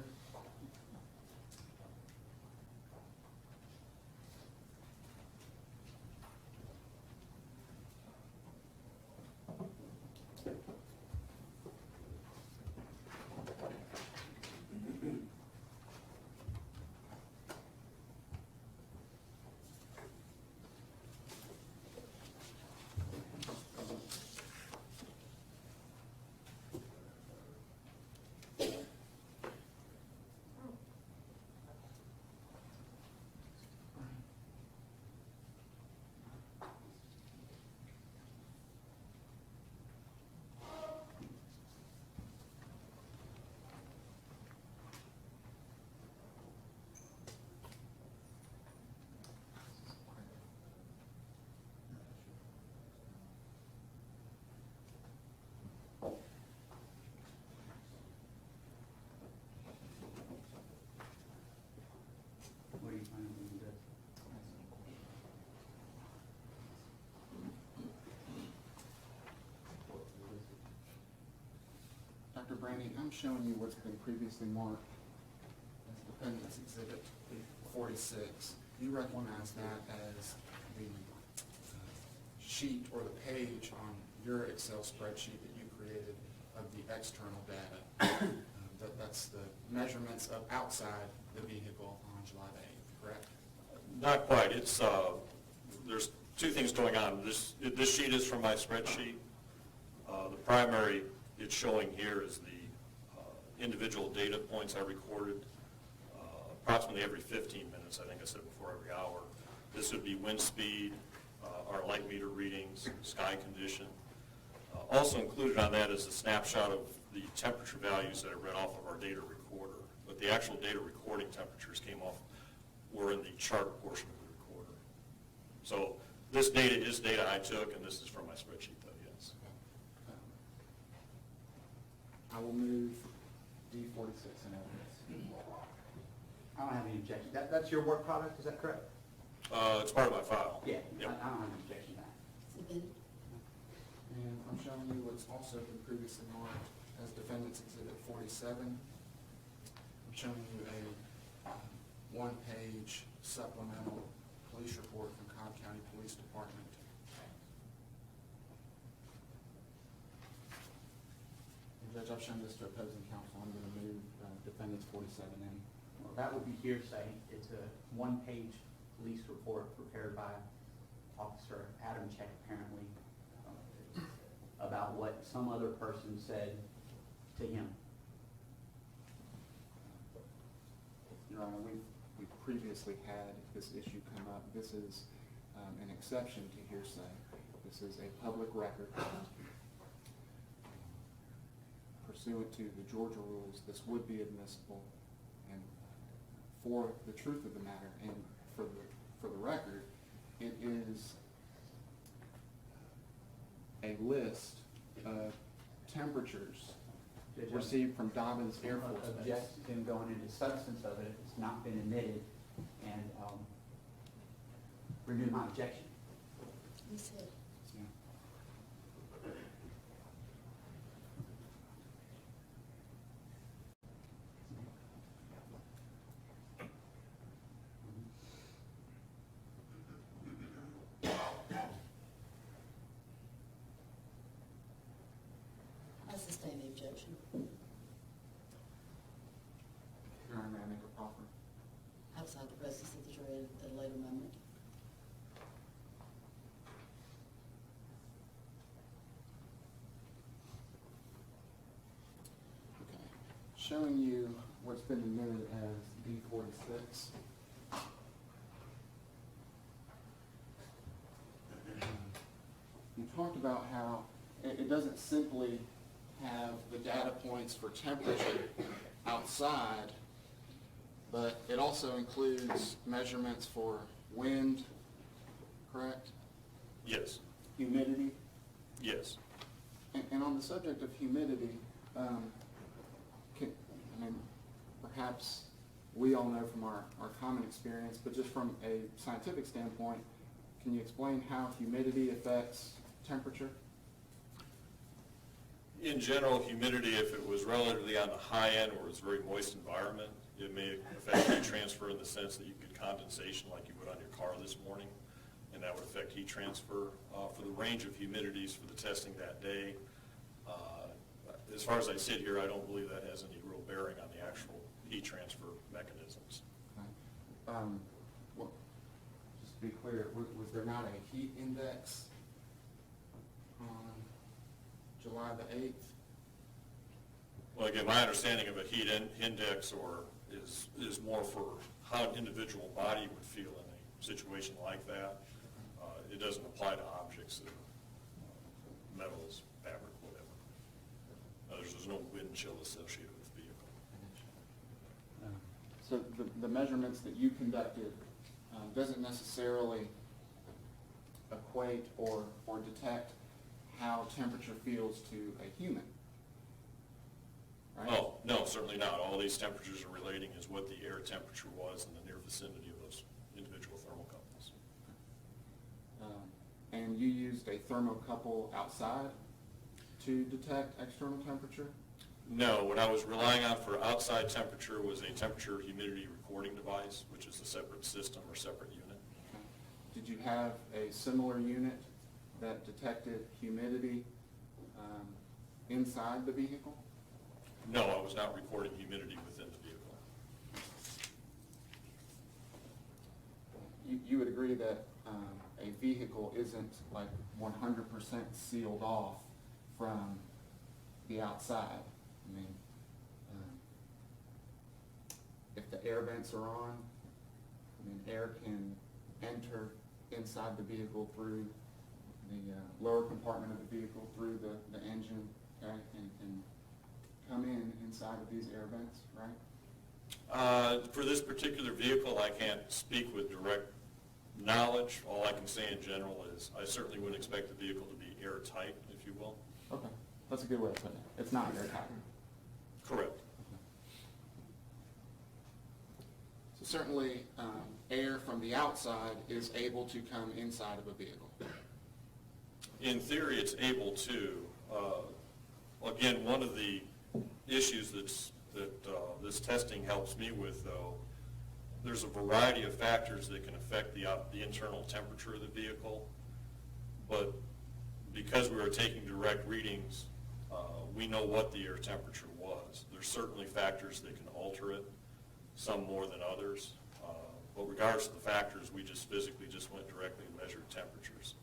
S2: What are you planning to do?
S6: Dr. Brani, I'm showing you what's been previously marked as Defendant's Exhibit 46. You recognize that as the sheet or the page on your Excel spreadsheet that you created of the external data. That's the measurements of outside the vehicle on July the 8th, correct?
S5: Not quite. It's, there's two things going on. This sheet is from my spreadsheet. The primary it's showing here is the individual data points I recorded approximately every 15 minutes. I think I said before, every hour. This would be wind speed, our light meter readings, sky condition. Also included on that is a snapshot of the temperature values that I read off of our data recorder. But the actual data recording temperatures were in the chart portion of the recorder. So this data is data I took, and this is from my spreadsheet, though, yes.
S6: I will move D46 in evidence.
S2: I don't have any objection. That's your work product, is that correct?
S5: It's part of my file.
S2: Yeah,
S5: Yep.
S2: I don't have any objection to that.
S1: Submitted.
S6: And I'm showing you what's also been previously marked as Defendant's Exhibit 47. I'm showing you a one-page supplemental police report from Cobb County Police Department. And Judge, I've shown this to opposing counsel. I'm going to move Defendant's 47 in.
S2: Well, that would be hearsay. It's a one-page police report prepared by Officer Adam Check, apparently, about what some other person said to him.
S6: Your Honor, we've previously had this issue come up. This is an exception to hearsay. This is a public record. Pursuant to the Georgia rules, this would be admissible. And for the truth of the matter and for the record, it is a list of temperatures
S2: Judge,
S6: received from Dobbins Air Force Base.
S2: Object to him going into substance of it. It's not been admitted, and renew my objection.
S1: You said.
S6: Yeah.
S1: I sustain the objection.
S6: Your Honor, may I make a proffer? showing you what's been admitted as D46. You talked about how it doesn't simply have the data points for temperature outside, but it also includes measurements for wind, correct?
S5: Yes,
S6: Humidity?
S5: yes.
S6: And on the subject of humidity, perhaps we all know from our common experience, but just from a scientific standpoint, can you explain how humidity affects temperature?
S5: In general, humidity, if it was relatively on the high end or it's a very moist environment, it may affect heat transfer in the sense that you get condensation like you would on your car this morning, and that would affect heat transfer. For the range of humidities for the testing that day, as far as I sit here, I don't believe that has any real bearing on the actual heat transfer mechanisms.
S6: Okay. Well, just to be clear, was there not a heat index on July the 8th?
S5: Well, again, my understanding of a heat index is more for how an individual body would feel in a situation like that. It doesn't apply to objects that are metals, fabric, whatever. There's no wind chill associated with the vehicle.
S6: So the measurements that you conducted doesn't necessarily equate or detect how temperature feels to a human, right?
S5: Oh, no, certainly not. All these temperatures are relating is what the air temperature was in the near vicinity of those individual thermocouples.
S6: And you used a thermocouple outside to detect external temperature?
S5: No, what I was relying on for outside temperature was a temperature humidity recording device, which is a separate system or separate unit.
S6: Okay. Did you have a similar unit that detected humidity inside the vehicle?
S5: No, I was not recording humidity within the vehicle.
S6: You would agree that a vehicle isn't like 100% sealed off from the outside. I mean, if the air vents are on, air can enter inside the vehicle through the lower compartment of the vehicle, through the engine, okay, and come inside of these air vents, right?
S5: For this particular vehicle, I can't speak with direct knowledge. All I can say in general is I certainly wouldn't expect the vehicle to be airtight, if you will.
S6: Okay, that's a good way of putting it. It's not airtight.
S5: Correct.
S6: So certainly, air from the outside is able to come inside of a vehicle.
S5: In theory, it's able to. Again, one of the issues that this testing helps me with, though, there's a variety of factors that can affect the internal temperature of the vehicle, but because we were taking direct readings, we know what the air temperature was. There's certainly factors that can alter it, some more than others, but regardless of the factors, we just physically just went directly and measured temperatures.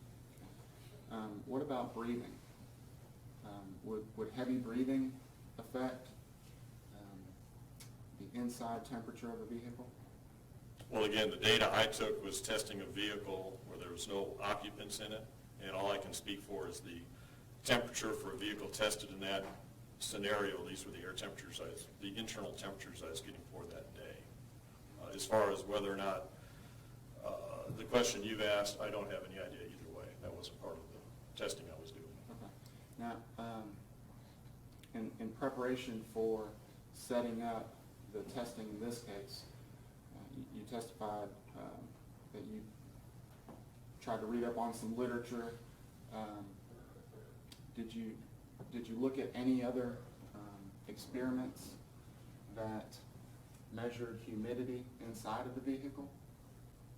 S6: What about breathing? Would heavy breathing affect the inside temperature of a vehicle?
S5: Well, again, the data I took was testing a vehicle where there was no occupants in it, and all I can speak for is the temperature for a vehicle tested in that scenario. These were the air temperatures, the internal temperatures I was getting for that day. As far as whether or not, the question you've asked, I don't have any idea either way. That wasn't part of the testing I was doing.
S6: Okay. Now, in preparation for setting up the testing in this case, you testified that you tried to read up on some literature. Did you look at any other experiments that measured humidity inside of the vehicle?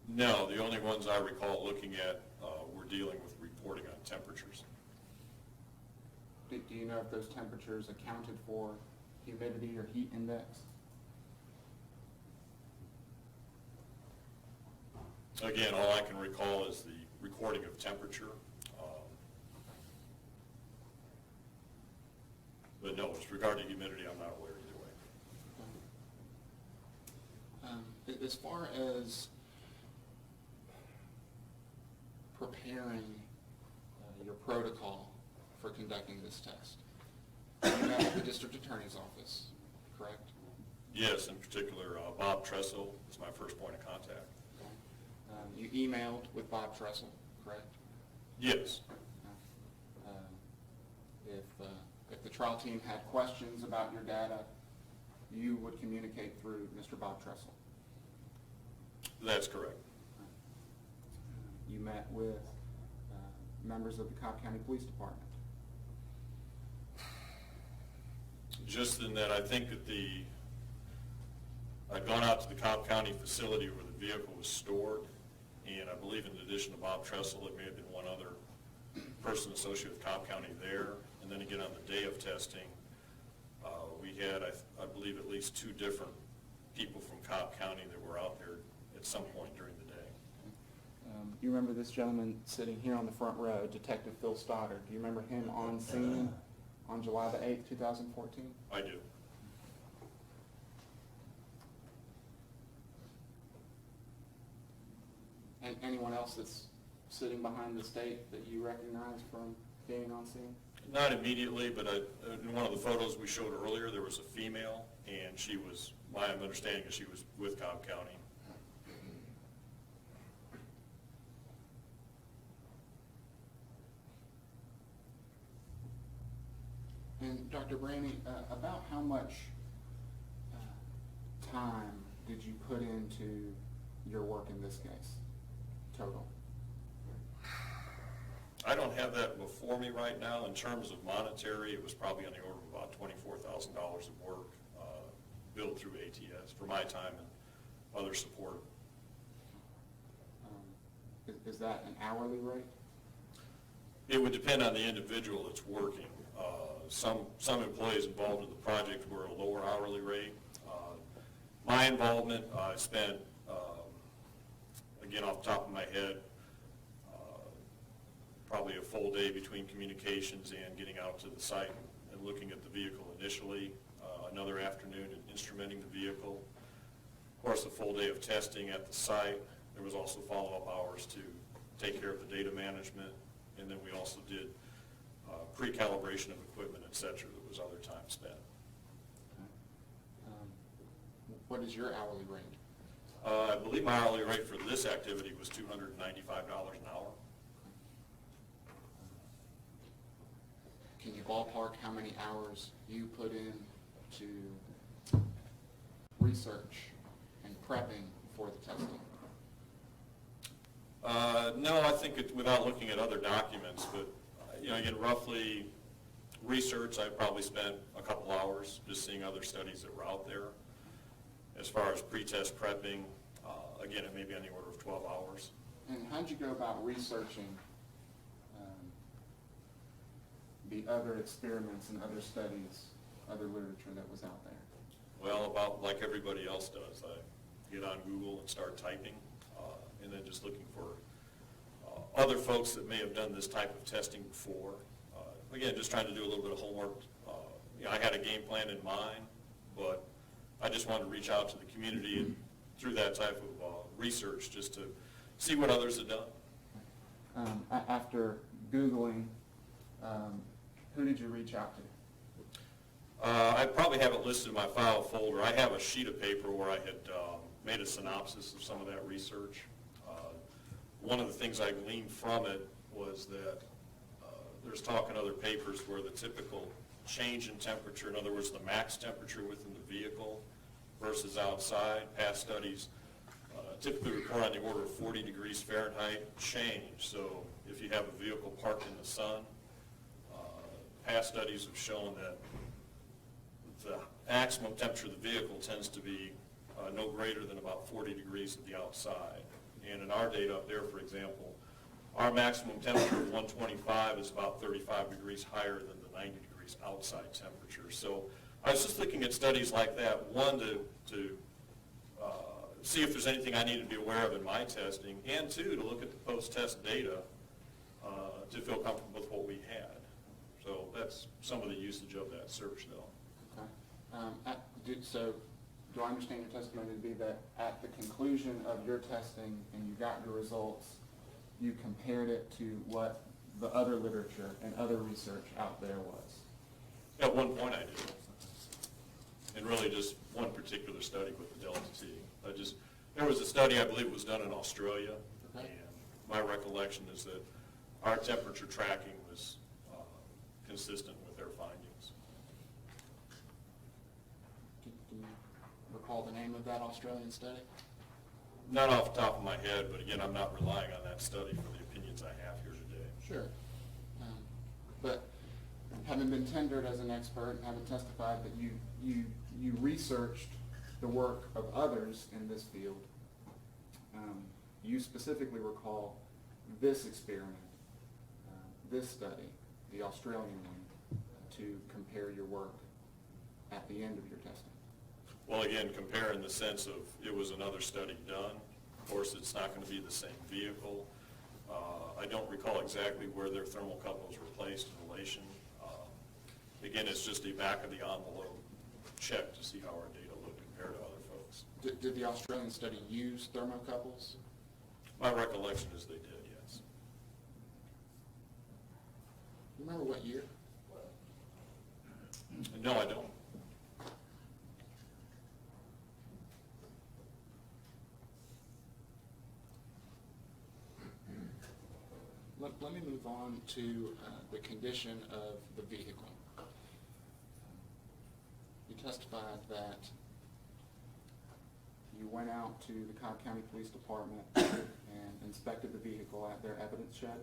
S5: No, the only ones I recall looking at were dealing with reporting on temperatures.
S6: Do you know if those temperatures accounted for humidity or heat index?
S5: Again, all I can recall is the recording of temperature. But no, with regard to humidity, I'm not aware either way.
S6: As far as preparing your protocol for conducting this test, you met with the district attorney's office, correct?
S5: Yes, in particular, Bob Tressel is my first point of contact.
S6: You emailed with Bob Tressel, correct?
S5: Yes.
S6: If the trial team had questions about your data, you would communicate through Mr. Bob Tressel.
S5: That's correct.
S6: You met with members of the Cobb County Police Department.
S5: Just in that I think that I'd gone out to the Cobb County facility where the vehicle was stored, and I believe in addition to Bob Tressel, it may have been one other person associated with Cobb County there. And then again, on the day of testing, we had, I believe, at least 2 different people from Cobb County that were out there at some point during the day.
S6: You remember this gentleman sitting here on the front row, Detective Phil Stoddard. Do you remember him on scene on July the 8th, 2014?
S5: I do.
S6: And anyone else that's sitting behind the state that you recognize from being on scene?
S5: Not immediately, but in one of the photos we showed earlier, there was a female, and she was, my understanding is she was with Cobb County.
S6: And Dr. Brani, about how much time did you put into your work in this case, total?
S5: I don't have that before me right now. In terms of monetary, it was probably on the order of about $24,000 of work billed through ATS for my time and other support.
S6: Is that an hourly rate?
S5: It would depend on the individual that's working. Some employees involved in the project were a lower hourly rate. My involvement, I spent, again off the top of my head, probably a full day between communications and getting out to the site and looking at the vehicle initially, another afternoon in instrumenting the vehicle. Of course, a full day of testing at the site. There was also follow-up hours to take care of the data management, and then we also did pre-calibration of equipment, et cetera. There was other time spent.
S6: What is your hourly rate?
S5: I believe my hourly rate for this activity was $295 an hour.
S6: Can you ballpark how many hours you put in to research and prepping for the testing?
S5: No, I think without looking at other documents, but again, roughly research, I probably spent a couple hours just seeing other studies that were out there. As far as pre-test prepping, again, it may be on the order of 12 hours.
S6: And how'd you go about researching the other experiments and other studies, other literature that was out there?
S5: Well, about like everybody else does. I get on Google and start typing, and then just looking for other folks that may have done this type of testing before. Again, just trying to do a little bit of homework. I had a game plan in mind, but I just wanted to reach out to the community and through that type of research just to see what others have done.
S6: After Googling, who did you reach out to?
S5: I probably have it listed in my file folder. I have a sheet of paper where I had made a synopsis of some of that research. One of the things I gleaned from it was that there's talk in other papers where the typical change in temperature, in other words, the max temperature within the vehicle versus outside, past studies typically report on the order of 40 degrees Fahrenheit change. So if you have a vehicle parked in the sun, past studies have shown that the maximum temperature of the vehicle tends to be no greater than about 40 degrees at the outside. And in our data up there, for example, our maximum temperature of 125 is about 35 degrees higher than the 90 degrees outside temperature. So I was just looking at studies like that, one, to see if there's anything I need to be aware of in my testing, and two, to look at the post-test data to feel comfortable with what we had. So that's some of the usage of that search, though.
S6: Okay. So do I understand your testimony to be that at the conclusion of your testing and you got your results, you compared it to what the other literature and other research out there was?
S5: At one point I did. And really just one particular study with the Delta T. There was a study, I believe, was done in Australia.
S6: Okay.
S5: And my recollection is that our temperature tracking was consistent with their findings.
S6: Do you recall the name of that Australian study?
S5: Not off the top of my head, but again, I'm not relying on that study for the opinions I have here today.
S6: Sure. But having been tendered as an expert and having testified that you researched the work of others in this field, you specifically recall this experiment, this study, the Australian one, to compare your work at the end of your testing.
S5: Well, again, compare in the sense of it was another study done. Of course, it's not going to be the same vehicle. I don't recall exactly where their thermocouples were placed in relation. Again, it's just a back of the envelope check to see how our data look compared to other folks.
S6: Did the Australian study use thermocouples?
S5: My recollection is they did, yes.
S6: You remember what year?
S5: No, I don't.
S6: Let me move on to the condition of the vehicle. You testified that you went out to the Cobb County Police Department and inspected the vehicle at their evidence shed?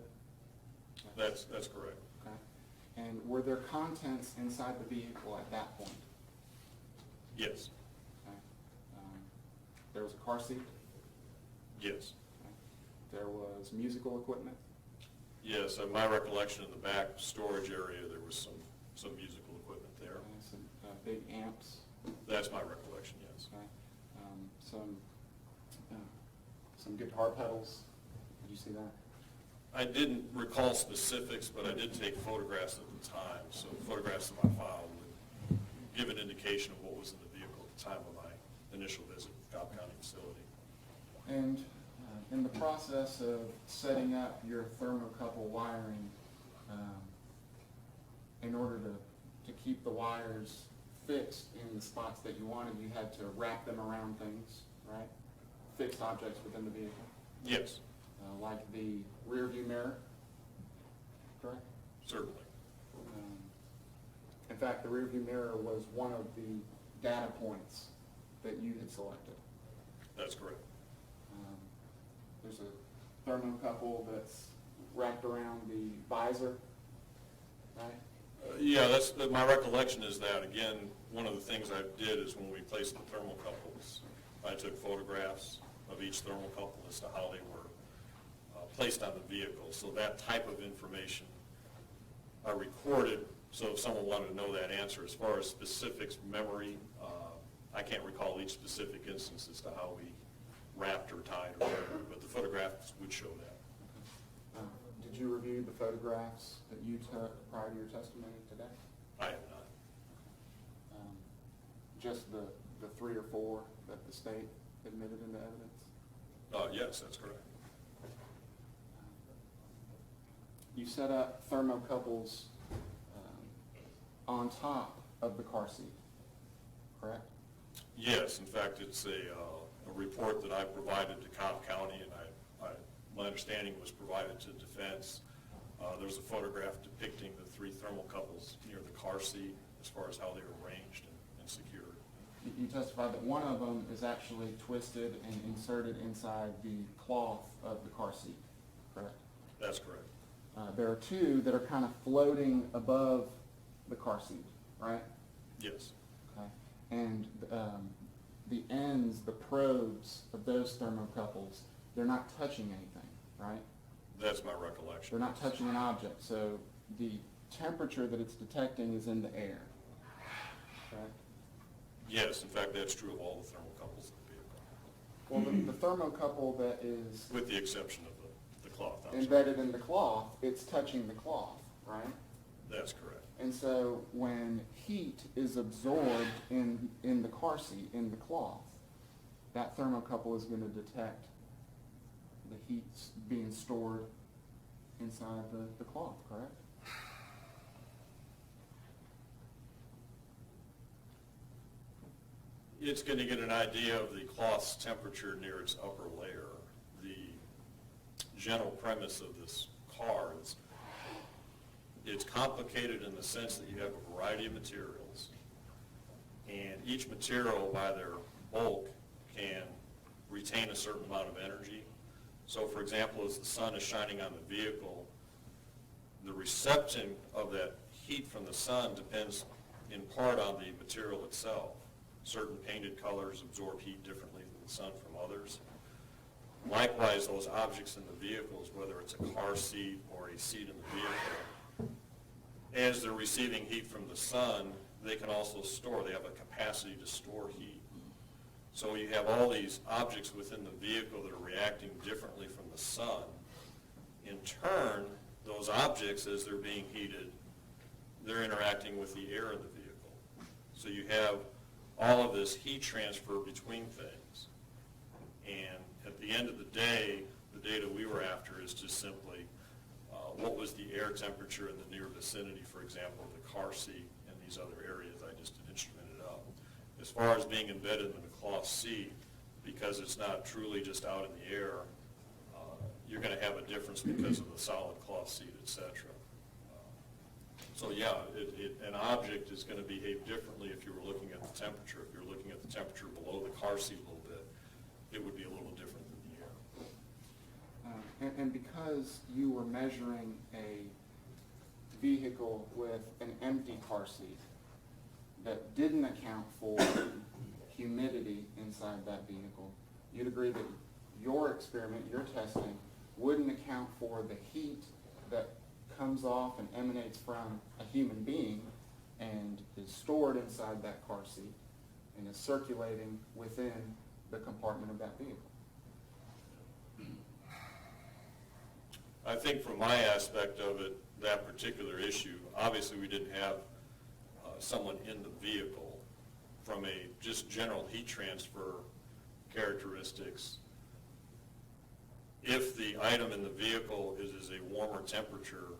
S5: That's correct.
S6: Okay. And were there contents inside the vehicle at that point?
S5: Yes.
S6: Okay. There was a car seat?
S5: Yes.
S6: Okay. There was musical equipment?
S5: Yes, my recollection in the back storage area, there was some musical equipment there.
S6: Some big amps?
S5: That's my recollection, yes.
S6: Okay. Some guitar pedals? Did you see that?
S5: I didn't recall specifics, but I did take photographs at the time, so photographs in my file would give an indication of what was in the vehicle at the time of my initial visit to the Cobb County facility.
S6: And in the process of setting up your thermocouple wiring, in order to keep the wires fixed in the spots that you wanted, you had to wrap them around things, right? Fixed objects within the vehicle,
S5: Yes,
S6: like the rear view mirror, correct?
S5: certainly.
S6: In fact, the rear view mirror was one of the data points that you had selected.
S5: That's correct.
S6: There's a thermocouple that's wrapped around the visor, right?
S5: Yeah, my recollection is that, again, one of the things I did is when we placed the thermocouples, I took photographs of each thermocouple as to how they were placed on the vehicle. So that type of information I recorded, so if someone wanted to know that answer. As far as specifics, memory, I can't recall each specific instance as to how we wrapped or tied or whatever, but the photographs would show that.
S6: Did you review the photographs that you took prior to your testimony today?
S5: I have not.
S6: Just the 3 or 4 that the state admitted into evidence?
S5: Yes, that's correct.
S6: You set up thermocouples on top of the car seat, correct?
S5: Yes, in fact, it's a report that I provided to Cobb County, and my understanding was provided to defense. There's a photograph depicting the 3 thermocouples near the car seat as far as how they were arranged and secured.
S6: You testified that one of them is actually twisted and inserted inside the cloth of the car seat, correct?
S5: That's correct.
S6: There are 2 that are kind of floating above the car seat, right?
S5: Yes.
S6: Okay. And the ends, the probes of those thermocouples, they're not touching anything, right?
S5: That's my recollection.
S6: They're not touching an object, so the temperature that it's detecting is in the air, correct?
S5: Yes, in fact, that's true of all the thermocouples in the vehicle,
S6: Well, the thermocouple that is
S5: with the exception of the cloth. I'm sorry.
S6: embedded in the cloth, it's touching the cloth, right?
S5: That's correct.
S6: And so when heat is absorbed in the car seat, in the cloth, that thermocouple is going to detect the heat being stored inside the cloth, correct?
S5: It's going to get an idea of the cloth's temperature near its upper layer. The general premise of this car is it's complicated in the sense that you have a variety of materials, and each material by their bulk can retain a certain amount of energy. So for example, as the sun is shining on the vehicle, the reception of that heat from the sun depends in part on the material itself. Certain painted colors absorb heat differently than the sun from others. Likewise, those objects in the vehicles, whether it's a car seat or a seat in the vehicle, as they're receiving heat from the sun, they can also store. They have a capacity to store heat. So you have all these objects within the vehicle that are reacting differently from the sun. In turn, those objects, as they're being heated, they're interacting with the air in the vehicle. So you have all of this heat transfer between things. And at the end of the day, the data we were after is just simply what was the air temperature in the near vicinity, for example, of the car seat and these other areas I just instrumented up. As far as being embedded in the cloth seat, because it's not truly just out in the air, you're going to have a difference because of the solid cloth seat, etc. So yeah, an object is going to behave differently if you were looking at the temperature. If you're looking at the temperature below the car seat a little bit, it would be a little different than the air.
S6: And because you were measuring a vehicle with an empty car seat that didn't account for humidity inside that vehicle, you'd agree that your experiment, your testing, wouldn't account for the heat that comes off and emanates from a human being and is stored inside that car seat and is circulating within the compartment of that vehicle.
S5: I think from my aspect of it, that particular issue, obviously we didn't have someone in the vehicle. From a just general heat transfer characteristics, if the item in the vehicle is a warmer temperature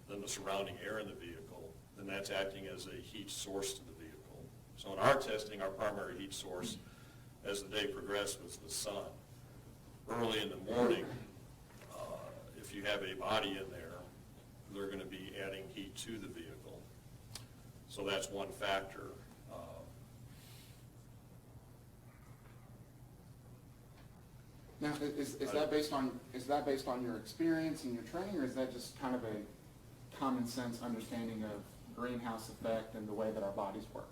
S5: than the surrounding air in the vehicle, then that's acting as a heat source to the vehicle. So in our testing, our primary heat source as the day progressed was the sun. Early in the morning, if you have a body in there, they're going to be adding heat to the vehicle. So that's one factor.
S6: Now, is that based on your experience and your training, or is that just kind of a common sense understanding of greenhouse effect and the way that our bodies work?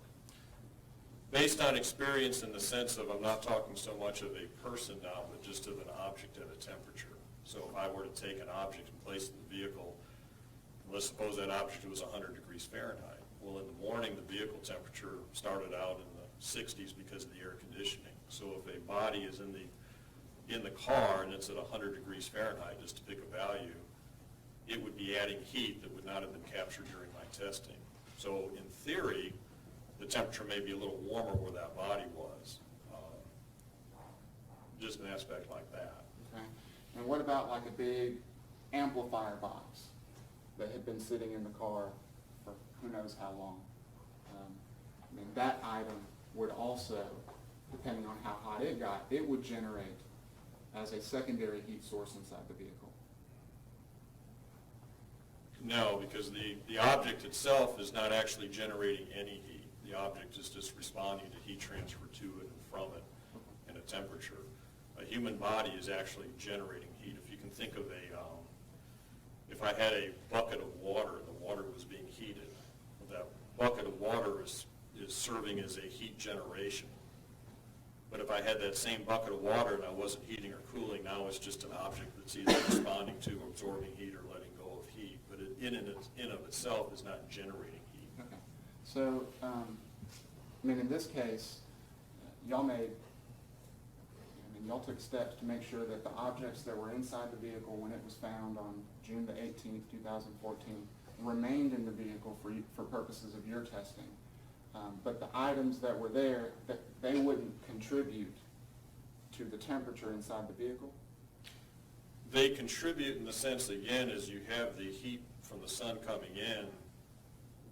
S5: Based on experience in the sense of, I'm not talking so much of a person now, but just of an object at a temperature. So if I were to take an object and place it in the vehicle, let's suppose that object was 100 degrees Fahrenheit. Well, in the morning, the vehicle temperature started out in the 60s because of the air conditioning. So if a body is in the car and it's at 100 degrees Fahrenheit, just to pick a value, it would be adding heat that would not have been captured during my testing. So in theory, the temperature may be a little warmer where that body was. Just an aspect like that.
S6: Okay. And what about like a big amplifier box that had been sitting in the car for who knows how long? I mean, that item would also, depending on how hot it got, it would generate as a secondary heat source inside the vehicle.
S5: No, because the object itself is not actually generating any heat. The object is just responding to heat transfer to it and from it in a temperature. A human body is actually generating heat. If you can think of if I had a bucket of water and the water was being heated, that bucket of water is serving as a heat generation. But if I had that same bucket of water and I wasn't heating or cooling, now it's just an object that's either responding to, absorbing heat, or letting go of heat. But it in of itself is not generating heat.
S6: Okay. So, I mean, in this case, y'all took steps to make sure that the objects that were inside the vehicle when it was found on June the 18th, 2014, remained in the vehicle for purposes of your testing. But the items that were there, they wouldn't contribute to the temperature inside the vehicle?
S5: They contribute in the sense, again, as you have the heat from the sun coming in,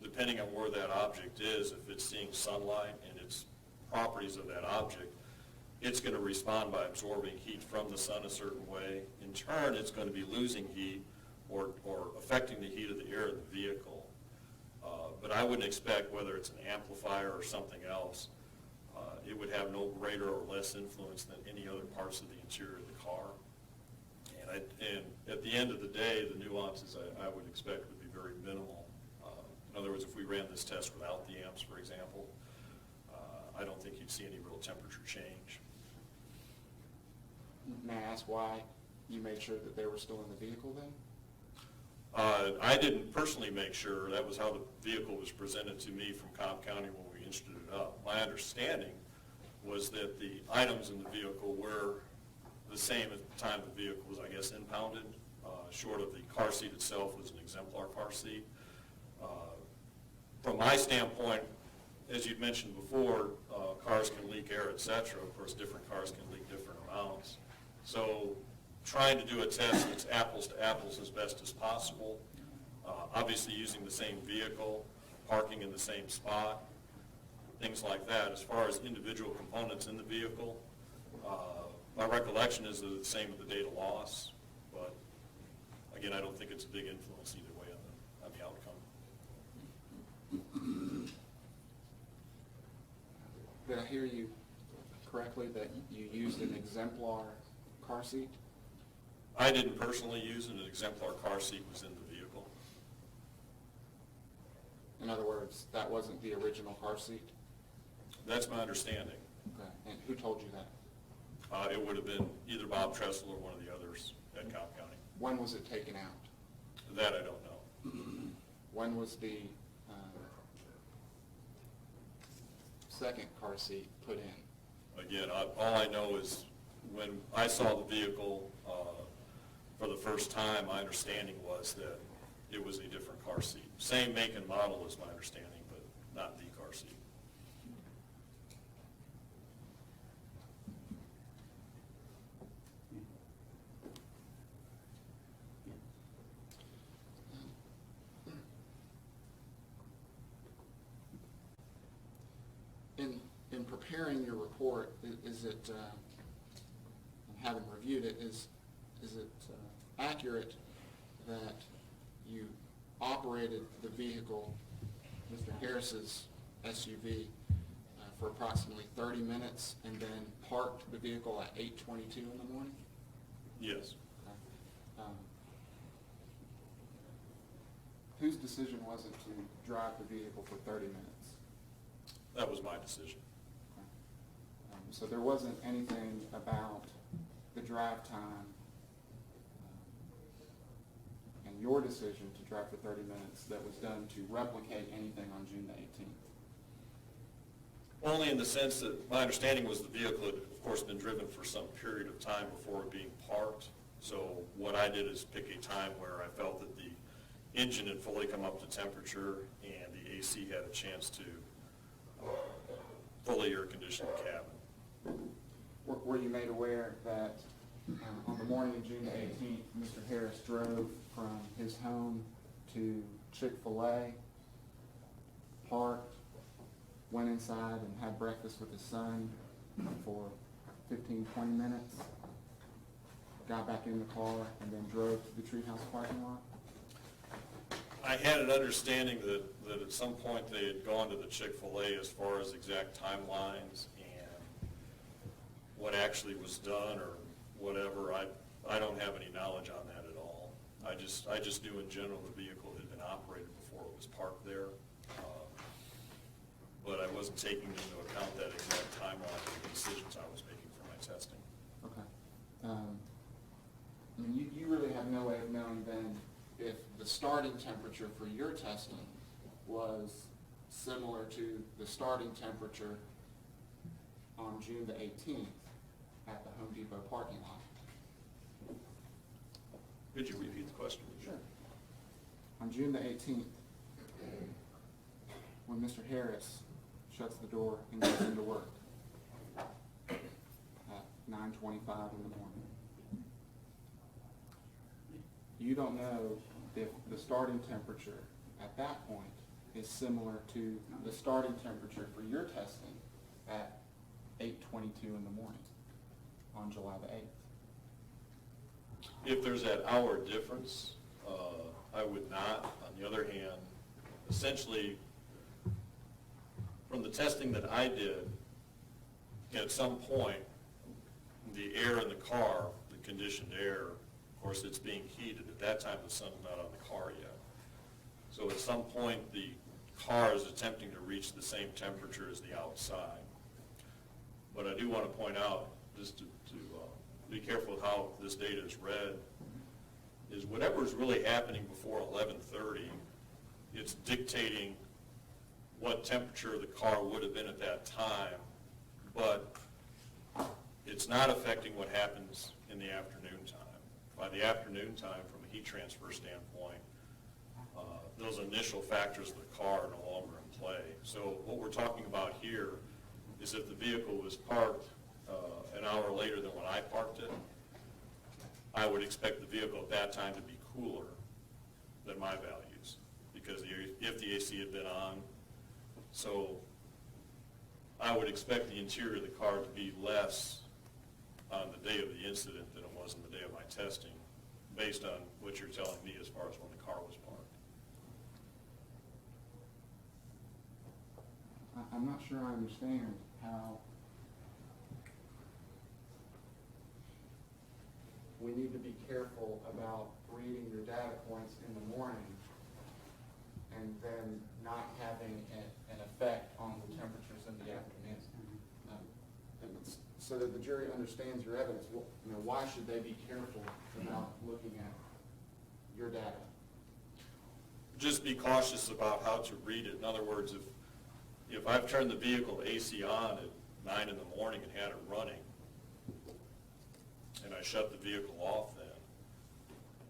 S5: depending on where that object is, if it's seeing sunlight and its properties of that object, it's going to respond by absorbing heat from the sun a certain way. In turn, it's going to be losing heat or affecting the heat of the air of the vehicle. But I wouldn't expect, whether it's an amplifier or something else, it would have no greater or less influence than any other parts of the interior of the car. And at the end of the day, the nuances I would expect would be very minimal. In other words, if we ran this test without the amps, for example, I don't think you'd see any real temperature change.
S6: May I ask why you made sure that they were still in the vehicle then?
S5: I didn't personally make sure. That was how the vehicle was presented to me from Cobb County when we instituted it up. My understanding was that the items in the vehicle were the same at the time the vehicle was, I guess, impounded. Short of the car seat itself was an exemplar car seat. From my standpoint, as you'd mentioned before, cars can leak air, et cetera. Of course, different cars can leak different amounts. So trying to do a test that's apples to apples as best as possible, obviously using the same vehicle, parking in the same spot, things like that. As far as individual components in the vehicle, my recollection is that it's the same with the date of loss, but again, I don't think it's a big influence either way on the outcome.
S6: Did I hear you correctly that you used an exemplar car seat?
S5: I didn't personally use it. An exemplar car seat was in the vehicle.
S6: In other words, that wasn't the original car seat?
S5: That's my understanding.
S6: Okay. And who told you that?
S5: It would have been either Bob Tressel or one of the others at Cobb County.
S6: When was it taken out?
S5: That I don't know.
S6: When was the second car seat put in?
S5: Again, all I know is when I saw the vehicle for the first time, my understanding was that it was a different car seat. Same make and model is my understanding, but not the car seat.
S6: In preparing your report, is it, having reviewed it, is it accurate that you operated the vehicle, Mr. Harris's SUV, for approximately 30 minutes and then parked the vehicle at 8:22 in the morning?
S5: Yes.
S6: Okay. Whose decision was it to drive the vehicle for 30 minutes?
S5: That was my decision.
S6: So there wasn't anything about the drive time and your decision to drive for 30 minutes that was done to replicate anything on June the 18th?
S5: Only in the sense that my understanding was the vehicle had, of course, been driven for some period of time before it being parked. So what I did is pick a time where I felt that the engine had fully come up to temperature and the AC had a chance to fully air condition the cabin.
S6: Were you made aware that on the morning of June the 18th, Mr. Harris drove from his home to Chick-fil-A, parked, went inside and had breakfast with his son for 15, 20 minutes, got back in the car, and then drove to the Treehouse parking lot?
S5: I had an understanding that at some point they had gone to the Chick-fil-A as far as exact timelines and what actually was done or whatever. I don't have any knowledge on that at all. I just knew in general the vehicle had been operated before it was parked there. But I wasn't taking into account that exact timeline of the decisions I was making for my testing.
S6: Okay. I mean, you really have no way of knowing then if the starting temperature for your testing was similar to the starting temperature on June the 18th at the Home Depot parking lot.
S5: Could you repeat the question?
S6: Sure. On June the 18th, when Mr. Harris shuts the door and goes into work at 9:25 in the morning, you don't know if the starting temperature at that point is similar to the starting temperature for your testing at 8:22 in the morning on July the 8th.
S5: If there's that hour difference, I would not. On the other hand, essentially, from the testing that I did, at some point, the air in the car, the conditioned air, of course, it's being heated. At that time, the sun's not on the car yet. So at some point, the car is attempting to reach the same temperature as the outside. But I do want to point out, just to be careful with how this data is read, is whatever is really happening before 11:30, it's dictating what temperature the car would have been at that time, but it's not affecting what happens in the afternoon time. By the afternoon time, from a heat transfer standpoint, those initial factors of the car are no longer in play. So what we're talking about here is if the vehicle was parked an hour later than when I parked it, I would expect the vehicle at that time to be cooler than my values, because if the AC had been on. So I would expect the interior of the car to be less on the day of the incident than it was on the day of my testing, based on what you're telling me as far as when the car was parked.
S6: I'm not sure I understand how we need to be careful about reading your data points in the morning and then not having an effect on the temperatures in the afternoon. So that the jury understands your evidence, why should they be careful about looking at your data?
S5: Just be cautious about how to read it. In other words, if I've turned the vehicle AC on at 9 in the morning and had it running, and I shut the vehicle off then,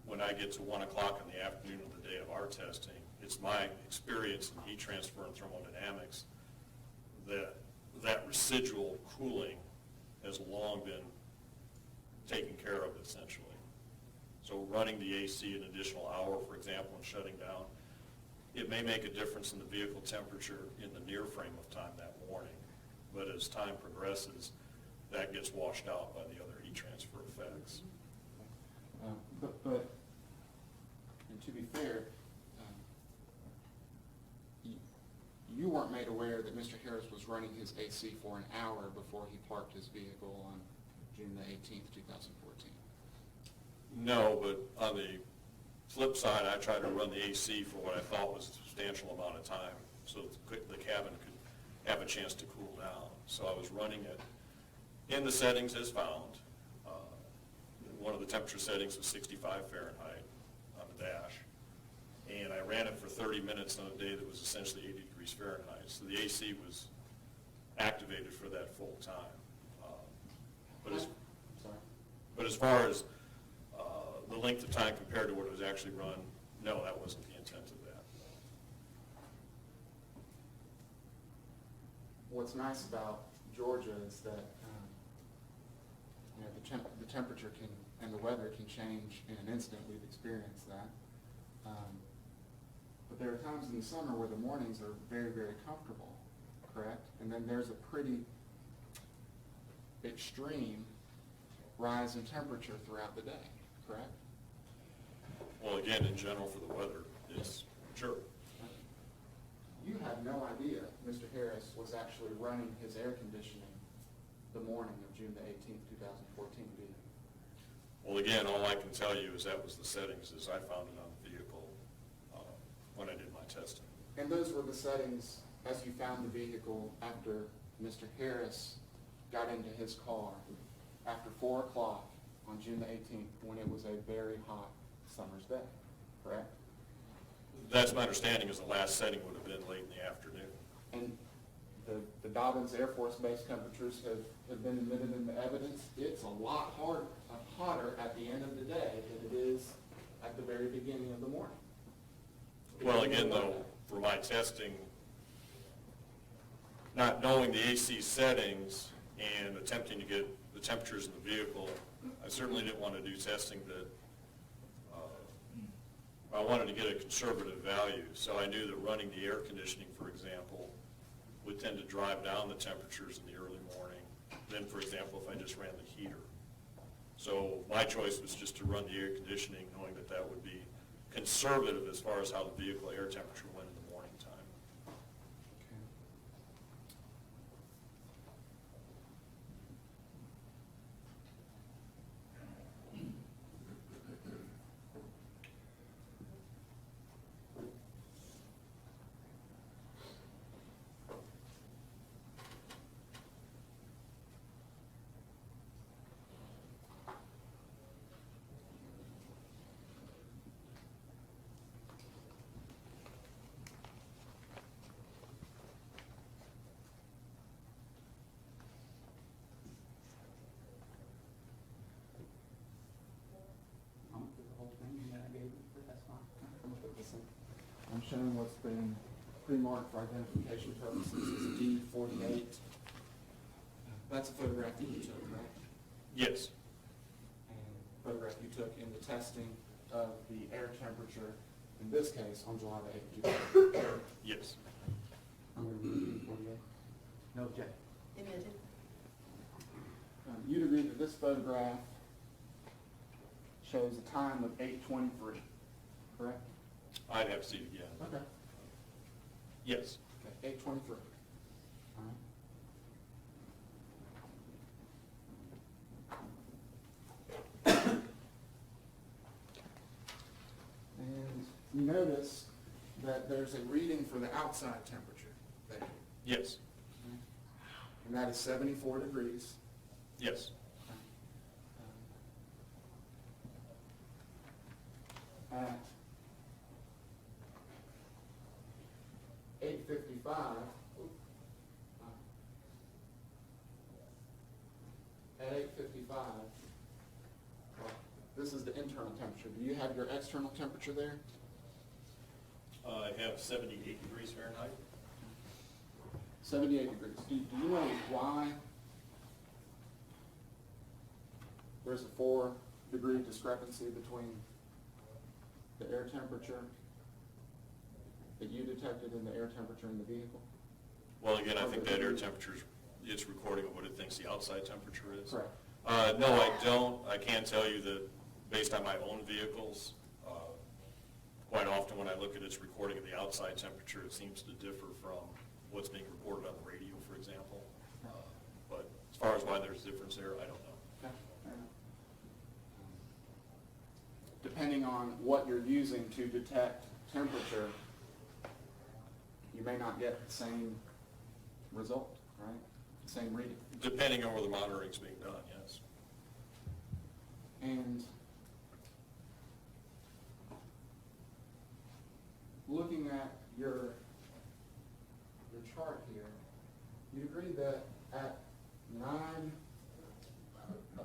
S5: when I get to 1 o'clock in the afternoon of the day of our testing, it's my experience in heat transfer and thermodynamics that residual cooling has long been taken care of, essentially. So running the AC an additional hour, for example, and shutting down, it may make a difference in the vehicle temperature in the near frame of time that morning, but as time progresses, that gets washed out by the other heat transfer effects.
S6: But and to be fair, you weren't made aware that Mr. Harris was running his AC for an hour before he parked his vehicle on June the 18th, 2014.
S5: No, but on the flip side, I tried to run the AC for what I thought was a substantial amount of time so that the cabin could have a chance to cool down. So I was running it in the settings as found. One of the temperature settings was 65 Fahrenheit on the dash. And I ran it for 30 minutes on a day that was essentially 80 degrees Fahrenheit. So the AC was activated for that full time. But as far as the length of time compared to what it was actually run, no, that wasn't the intent of that.
S6: What's nice about Georgia is that the temperature and the weather can change in an instant. We've experienced that. But there are times in the summer where the mornings are very, very comfortable, correct? And then there's a pretty extreme rise in temperature throughout the day, correct?
S5: Well, again, in general for the weather, it's sure.
S6: You had no idea Mr. Harris was actually running his air conditioning the morning of June the 18th, 2014, did you?
S5: Well, again, all I can tell you is that was the settings as I found it on the vehicle when I did my testing.
S6: And those were the settings as you found the vehicle after Mr. Harris got into his car after 4 o'clock on June the 18th when it was a very hot summer's day, correct?
S5: That's my understanding, is the last setting would have been late in the afternoon.
S6: And the Dobbins Air Force Base temperatures have been admitted in the evidence. It's a lot hotter at the end of the day than it is at the very beginning of the morning.
S5: Well, again, though, for my testing, not knowing the AC settings and attempting to get the temperatures in the vehicle, I certainly didn't want to do testing that, I wanted to get a conservative value. So I knew that running the air conditioning, for example, would tend to drive down the temperatures in the early morning than, for example, if I just ran the heater. So my choice was just to run the air conditioning, knowing that that would be conservative as far as how the vehicle air temperature went in the morning time.
S2: I'm gonna put the whole thing in that I gave you, but that's fine. I'm gonna put this in.
S6: I'm showing what's been pre-marked for identification purposes as D48. That's a photograph that you took, right?
S5: Yes.
S6: And photograph you took in the testing of the air temperature, in this case, on July the 8th.
S5: Yes.
S2: I'm gonna read D48. No objection.
S1: Admitted.
S6: You'd agree that this photograph shows a time of 8:23, correct?
S5: I'd have to see it again.
S6: Okay.
S5: Yes.
S6: Okay, 8:23. All right. And you notice that there's a reading for the outside temperature there,
S5: Yes.
S6: and that is 74 degrees.
S5: Yes.
S6: At 8:55, at 8:55, this is the internal temperature. Do you have your external temperature there?
S5: I have 78 degrees Fahrenheit.
S6: 78 degrees. Do you know why there's a 4-degree discrepancy between the air temperature that you detected and the air temperature in the vehicle?
S5: Well, again, I think that air temperature is recording of what it thinks the outside temperature is.
S6: Correct.
S5: No, I don't. I can tell you that based on my own vehicles, quite often when I look at its recording of the outside temperature, it seems to differ from what's being reported on the radio, for example. But as far as why there's a difference there, I don't know.
S6: Okay, fair enough. Depending on what you're using to detect temperature, you may not get the same result, right? Same reading.
S5: Depending on where the monitoring's being done, yes.
S6: And looking at your chart here, you agree that at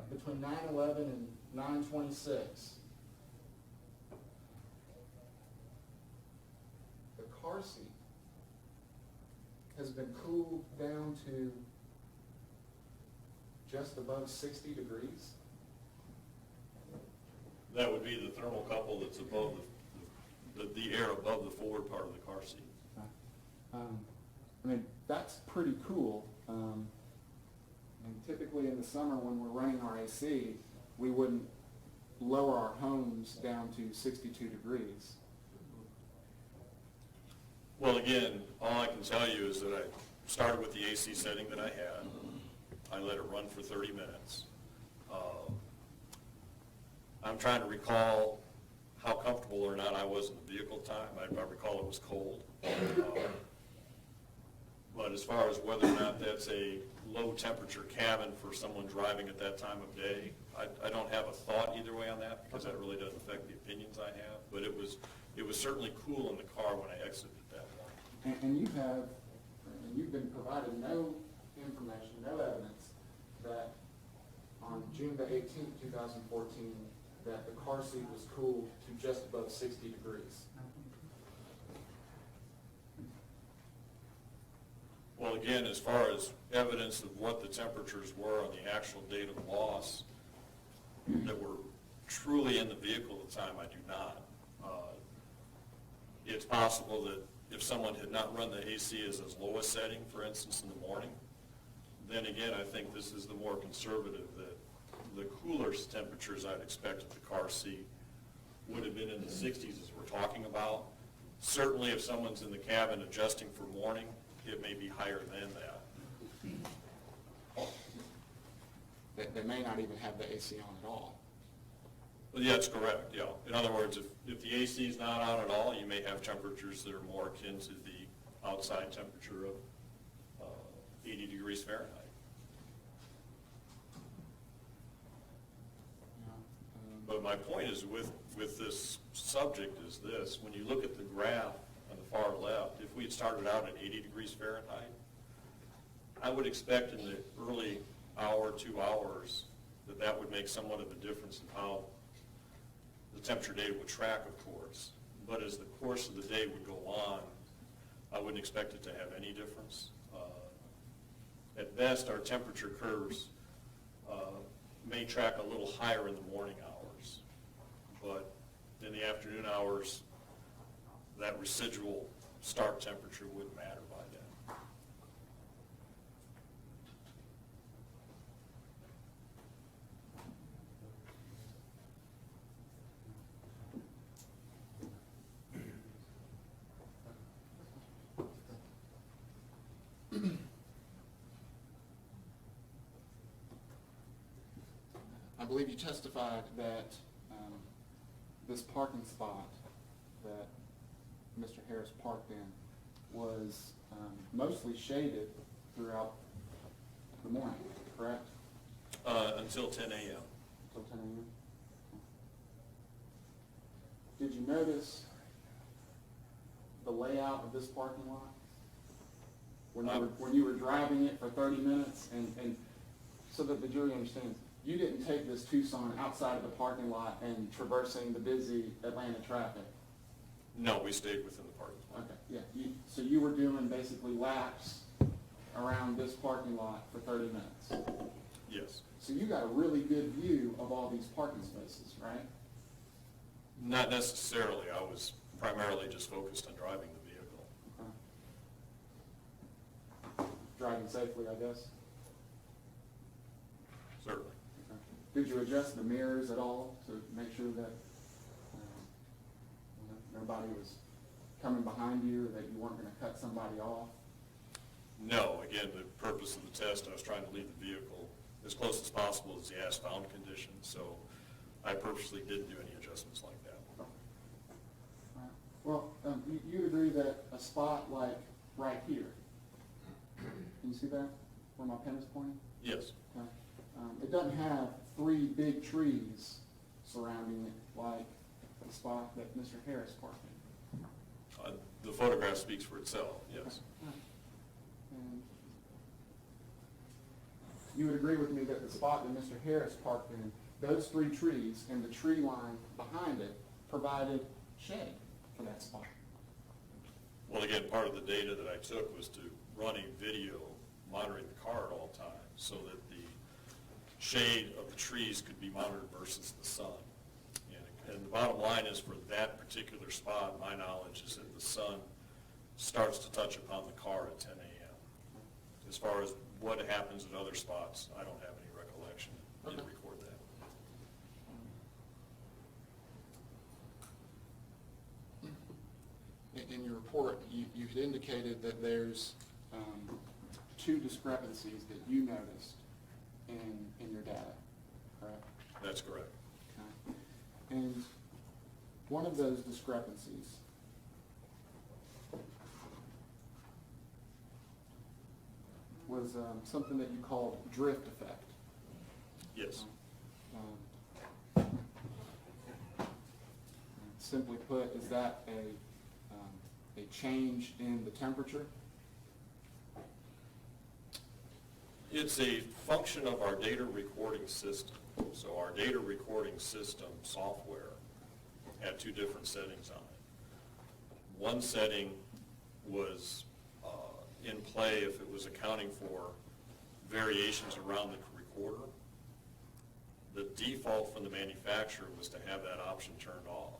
S6: between 9:11 and 9:26, the car seat has been cooled down to just above 60 degrees?
S5: That would be the thermocouple that's above the air above the forward part of the car seat.
S6: I mean, that's pretty cool. And typically in the summer when we're running our AC, we wouldn't lower our homes down to 62 degrees.
S5: Well, again, all I can tell you is that I started with the AC setting that I had. I let it run for 30 minutes. I'm trying to recall how comfortable or not I was in the vehicle time. I recall it was cold. But as far as whether or not that's a low temperature cabin for someone driving at that time of day, I don't have a thought either way on that, because that really doesn't affect the opinions I have. But it was certainly cool in the car when I exited that morning.
S6: And you've been provided no information, no evidence that on June the 18th, 2014, that the car seat was cooled to just above 60 degrees.
S5: Well, again, as far as evidence of what the temperatures were on the actual date of loss that were truly in the vehicle at the time, I do not. It's possible that if someone had not run the AC as its lowest setting, for instance, in the morning, then again, I think this is the more conservative, that the cooler temperatures I'd expect at the car seat would have been in the 60s as we're talking about. Certainly if someone's in the cabin adjusting for morning, it may be higher than that.
S6: They may not even have the AC on at all.
S5: Well, yeah, that's correct, yeah. In other words, if the AC is not on at all, you may have temperatures that are more akin to the outside temperature of 80 degrees Fahrenheit. But my point is with this subject is this: when you look at the graph on the far left, if we had started out at 80 degrees Fahrenheit, I would expect in the early hour, 2 hours, that would make somewhat of a difference in how the temperature data would track, of course. But as the course of the day would go on, I wouldn't expect it to have any difference. At best, our temperature curves may track a little higher in the morning hours, but in the afternoon hours, that residual start temperature wouldn't matter by then.
S6: I believe you testified that this parking spot that Mr. Harris parked in was mostly shaded throughout the morning, correct?
S5: Until 10 a.m.
S6: Until 10 a.m.? Did you notice the layout of this parking lot? When you were driving it for 30 minutes, and so that the jury understands, you didn't take this Tucson outside of the parking lot and traversing the busy Atlanta traffic?
S5: No, we stayed within the parking lot.
S6: Okay, yeah. So you were doing basically laps around this parking lot for 30 minutes?
S5: Yes.
S6: So you got a really good view of all these parking spaces, right?
S5: Not necessarily. I was primarily just focused on driving the vehicle.
S6: Okay. Driving safely, I guess?
S5: Certainly.
S6: Okay. Did you adjust the mirrors at all to make sure that nobody was coming behind you, or that you weren't going to cut somebody off?
S5: No. Again, the purpose of the test, I was trying to leave the vehicle as close as possible as the as-found condition, so I purposely didn't do any adjustments like that.
S6: Right. Well, you agree that a spot like right here, can you see that, where my pen is pointing?
S5: Yes.
S6: Okay. It doesn't have 3 big trees surrounding it like the spot that Mr. Harris parked in.
S5: The photograph speaks for itself, yes.
S6: Right. And you would agree with me that the spot that Mr. Harris parked in, those 3 trees and the tree line behind it provided shade for that spot?
S5: Well, again, part of the data that I took was to run a video monitoring the car at all times so that the shade of the trees could be monitored versus the sun. And the bottom line is, for that particular spot, my knowledge is that the sun starts to touch upon the car at 10 a.m. As far as what happens at other spots, I don't have any recollection. I didn't record that.
S6: In your report, you had indicated that there's 2 discrepancies that you noticed in your data, correct?
S5: That's correct.
S6: Okay. And one of those discrepancies was something that you called drift effect.
S5: Yes.
S6: Simply put, is that a change in the temperature?
S5: It's a function of our data recording system. So our data recording system software had 2 different settings on it. One setting was in play if it was accounting for variations around the recorder. The default from the manufacturer was to have that option turned off.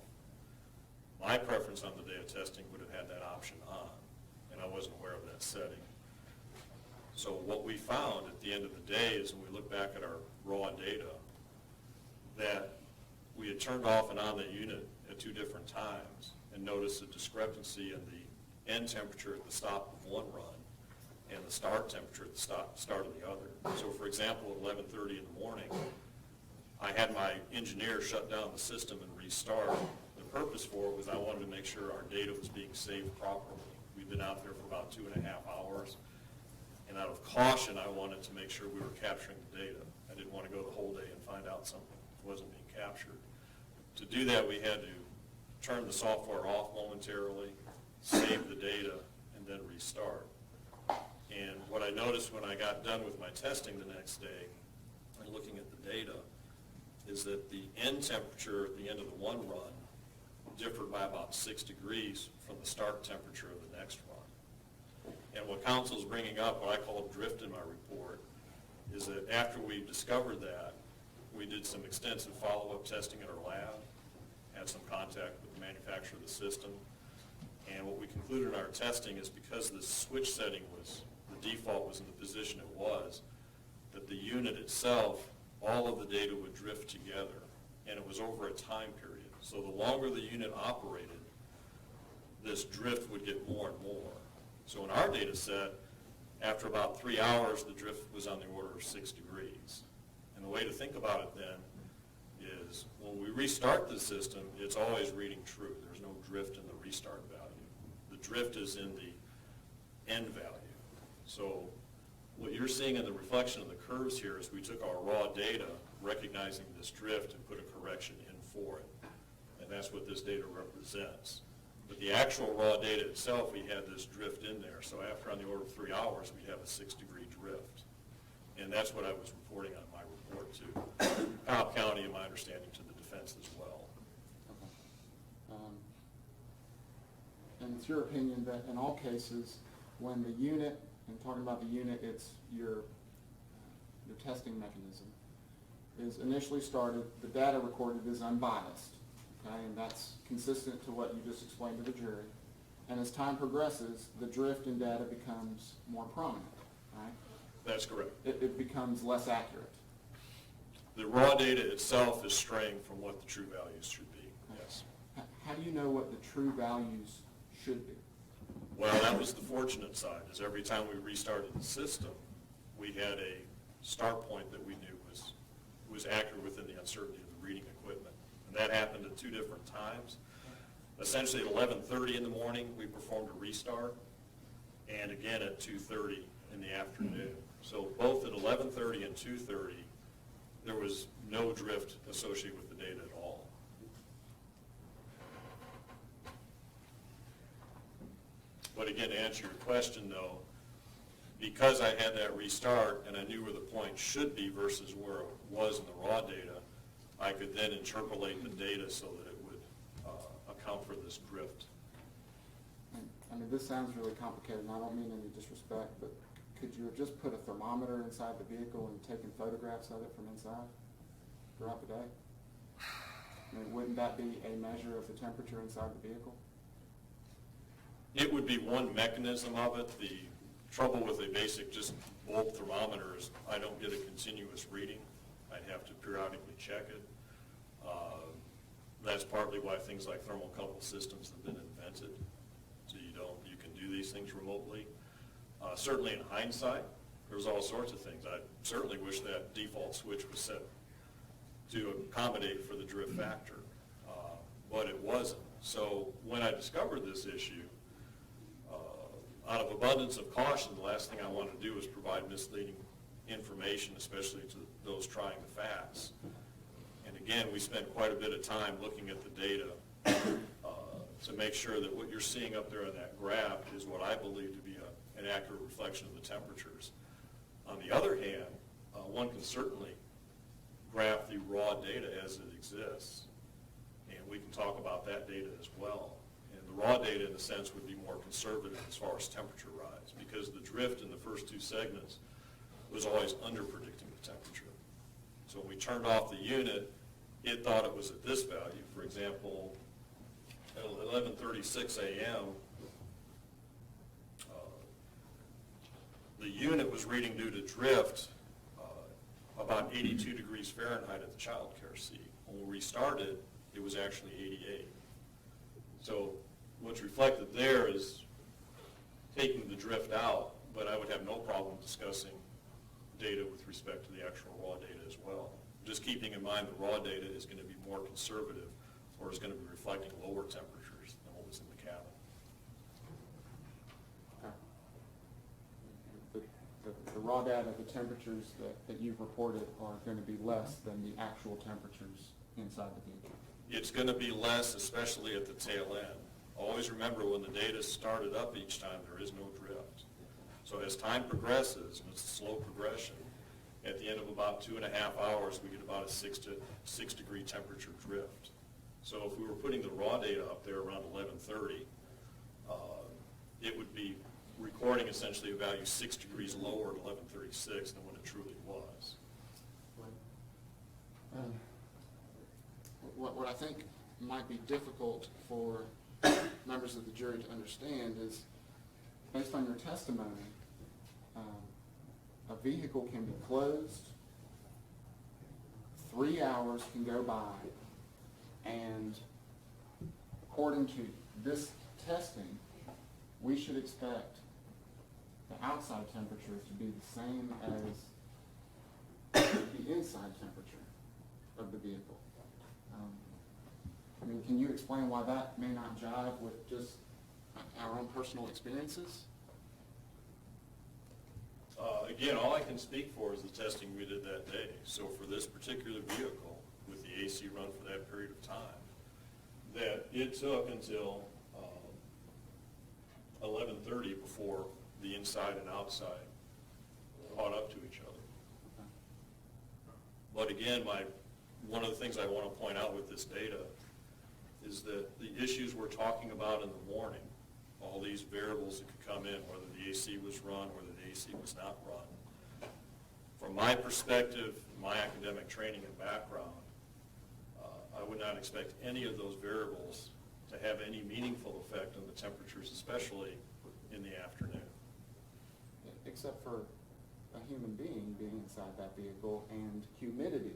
S5: My preference on the day of testing would have had that option on, and I wasn't aware of that setting. So what we found at the end of the day is, when we look back at our raw data, that we had turned off and on the unit at 2 different times and noticed a discrepancy in the end temperature at the stop of one run and the start temperature at the start of the other. So for example, at 11:30 in the morning, I had my engineer shut down the system and restart. The purpose for it was I wanted to make sure our data was being saved properly. We'd been out there for about 2.5 hours, and out of caution, I wanted to make sure we were capturing the data. I didn't want to go the whole day and find out something wasn't being captured. To do that, we had to turn the software off momentarily, save the data, and then restart. And what I noticed when I got done with my testing the next day and looking at the data is that the end temperature at the end of the one run differed by about 6 degrees from the start temperature of the next run. And what council's bringing up, what I call drift in my report, is that after we discovered that, we did some extensive follow-up testing in our lab, had some contact with the manufacturer of the system, and what we concluded in our testing is because the switch setting was, the default was in the position it was, that the unit itself, all of the data would drift together, and it was over a time period. So the longer the unit operated, this drift would get more and more. So in our data set, after about 3 hours, the drift was on the order of 6 degrees. And the way to think about it then is when we restart the system, it's always reading true. There's no drift in the restart value. The drift is in the end value. So what you're seeing in the reflection of the curves here is we took our raw data, recognizing this drift, and put a correction in for it. And that's what this data represents. But the actual raw data itself, we had this drift in there. So after on the order of 3 hours, we have a 6-degree drift. And that's what I was reporting on my report to Cobb County, and my understanding to the defense as well.
S6: Okay. And it's your opinion that in all cases, when the unit, and talking about the unit, it's your testing mechanism, is initially started, the data recorded is unbiased, okay, and that's consistent to what you just explained to the jury. And as time progresses, the drift in data becomes more prominent, right?
S5: That's correct.
S6: It becomes less accurate.
S5: The raw data itself is straying from what the true values should be, yes.
S6: How do you know what the true values should be?
S5: Well, that was the fortunate side, is every time we restarted the system, we had a start point that we knew was accurate within the uncertainty of the reading equipment. And that happened at 2 different times. Essentially at 11:30 in the morning, we performed a restart, and again at 2:30 in the afternoon. So both at 11:30 and 2:30, there was no drift associated with the data at all. But again, to answer your question though, because I had that restart and I knew where the point should be versus where it was in the raw data, I could then interpolate the data so that it would account for this drift.
S6: I mean, this sounds really complicated, and I don't mean any disrespect, but could you have just put a thermometer inside the vehicle and taken photographs of it from inside throughout the day? I mean, wouldn't that be a measure of the temperature inside the vehicle?
S5: It would be one mechanism of it. The trouble with a basic just bulb thermometer is I don't get a continuous reading. I'd have to periodically check it. That's partly why things like thermocouple systems have been invented. So you can do these things remotely. Certainly in hindsight, there's all sorts of things. I certainly wish that default switch was set to accommodate for the drift factor, but it wasn't. So when I discovered this issue, out of abundance of caution, the last thing I wanted to do was provide misleading information, especially to those trying the facts. And again, we spent quite a bit of time looking at the data to make sure that what you're seeing up there on that graph is what I believe to be an accurate reflection of the temperatures. On the other hand, one can certainly graph the raw data as it exists, and we can talk about that data as well. And The raw data, in a sense, would be more conservative as far as temperature rise, because the drift in the first two segments was always under-predicting the temperature. So when we turned off the unit, it thought it was at this value. For example, at 11:36 a.m., the unit was reading due to drift about 82 degrees Fahrenheit at the child care seat. When we restarted, it was actually 88. So what's reflected there is taking the drift out, but I would have no problem discussing data with respect to the actual raw data as well. Just keeping in mind the raw data is going to be more conservative, or is going to be reflecting lower temperatures than what was in the cabin.
S6: The raw data, the temperatures that you've reported are going to be less than the actual temperatures inside the vehicle.
S5: It's going to be less, especially at the tail end. Always remember, when the data started up each time, there is no drift. So as time progresses, and it's a slow progression, at the end of about 2.5 hours, we get about a 6 degree temperature drift. So if we were putting the raw data up there around 11:30, it would be recording essentially a value 6 degrees lower at 11:36 than what it truly was.
S6: What I think might be difficult for members of the jury to understand is, based on your testimony, a vehicle can be closed, 3 hours can go by, and according to this testing, we should expect the outside temperature to be the same as the inside temperature of the vehicle. I mean, can you explain why that may not jive with just our own personal experiences?
S5: Again, all I can speak for is the testing we did that day. So for this particular vehicle, with the AC run for that period of time, that it took until 11:30 before the inside and outside caught up to each other. But again, one of the things I want to point out with this data is that the issues we're talking about in the morning, all these variables that could come in, whether the AC was run, whether the AC was not run. From my perspective, my academic training and background, I would not expect any of those variables to have any meaningful effect on the temperatures, especially in the afternoon.
S6: Except for a human being inside that vehicle and humidity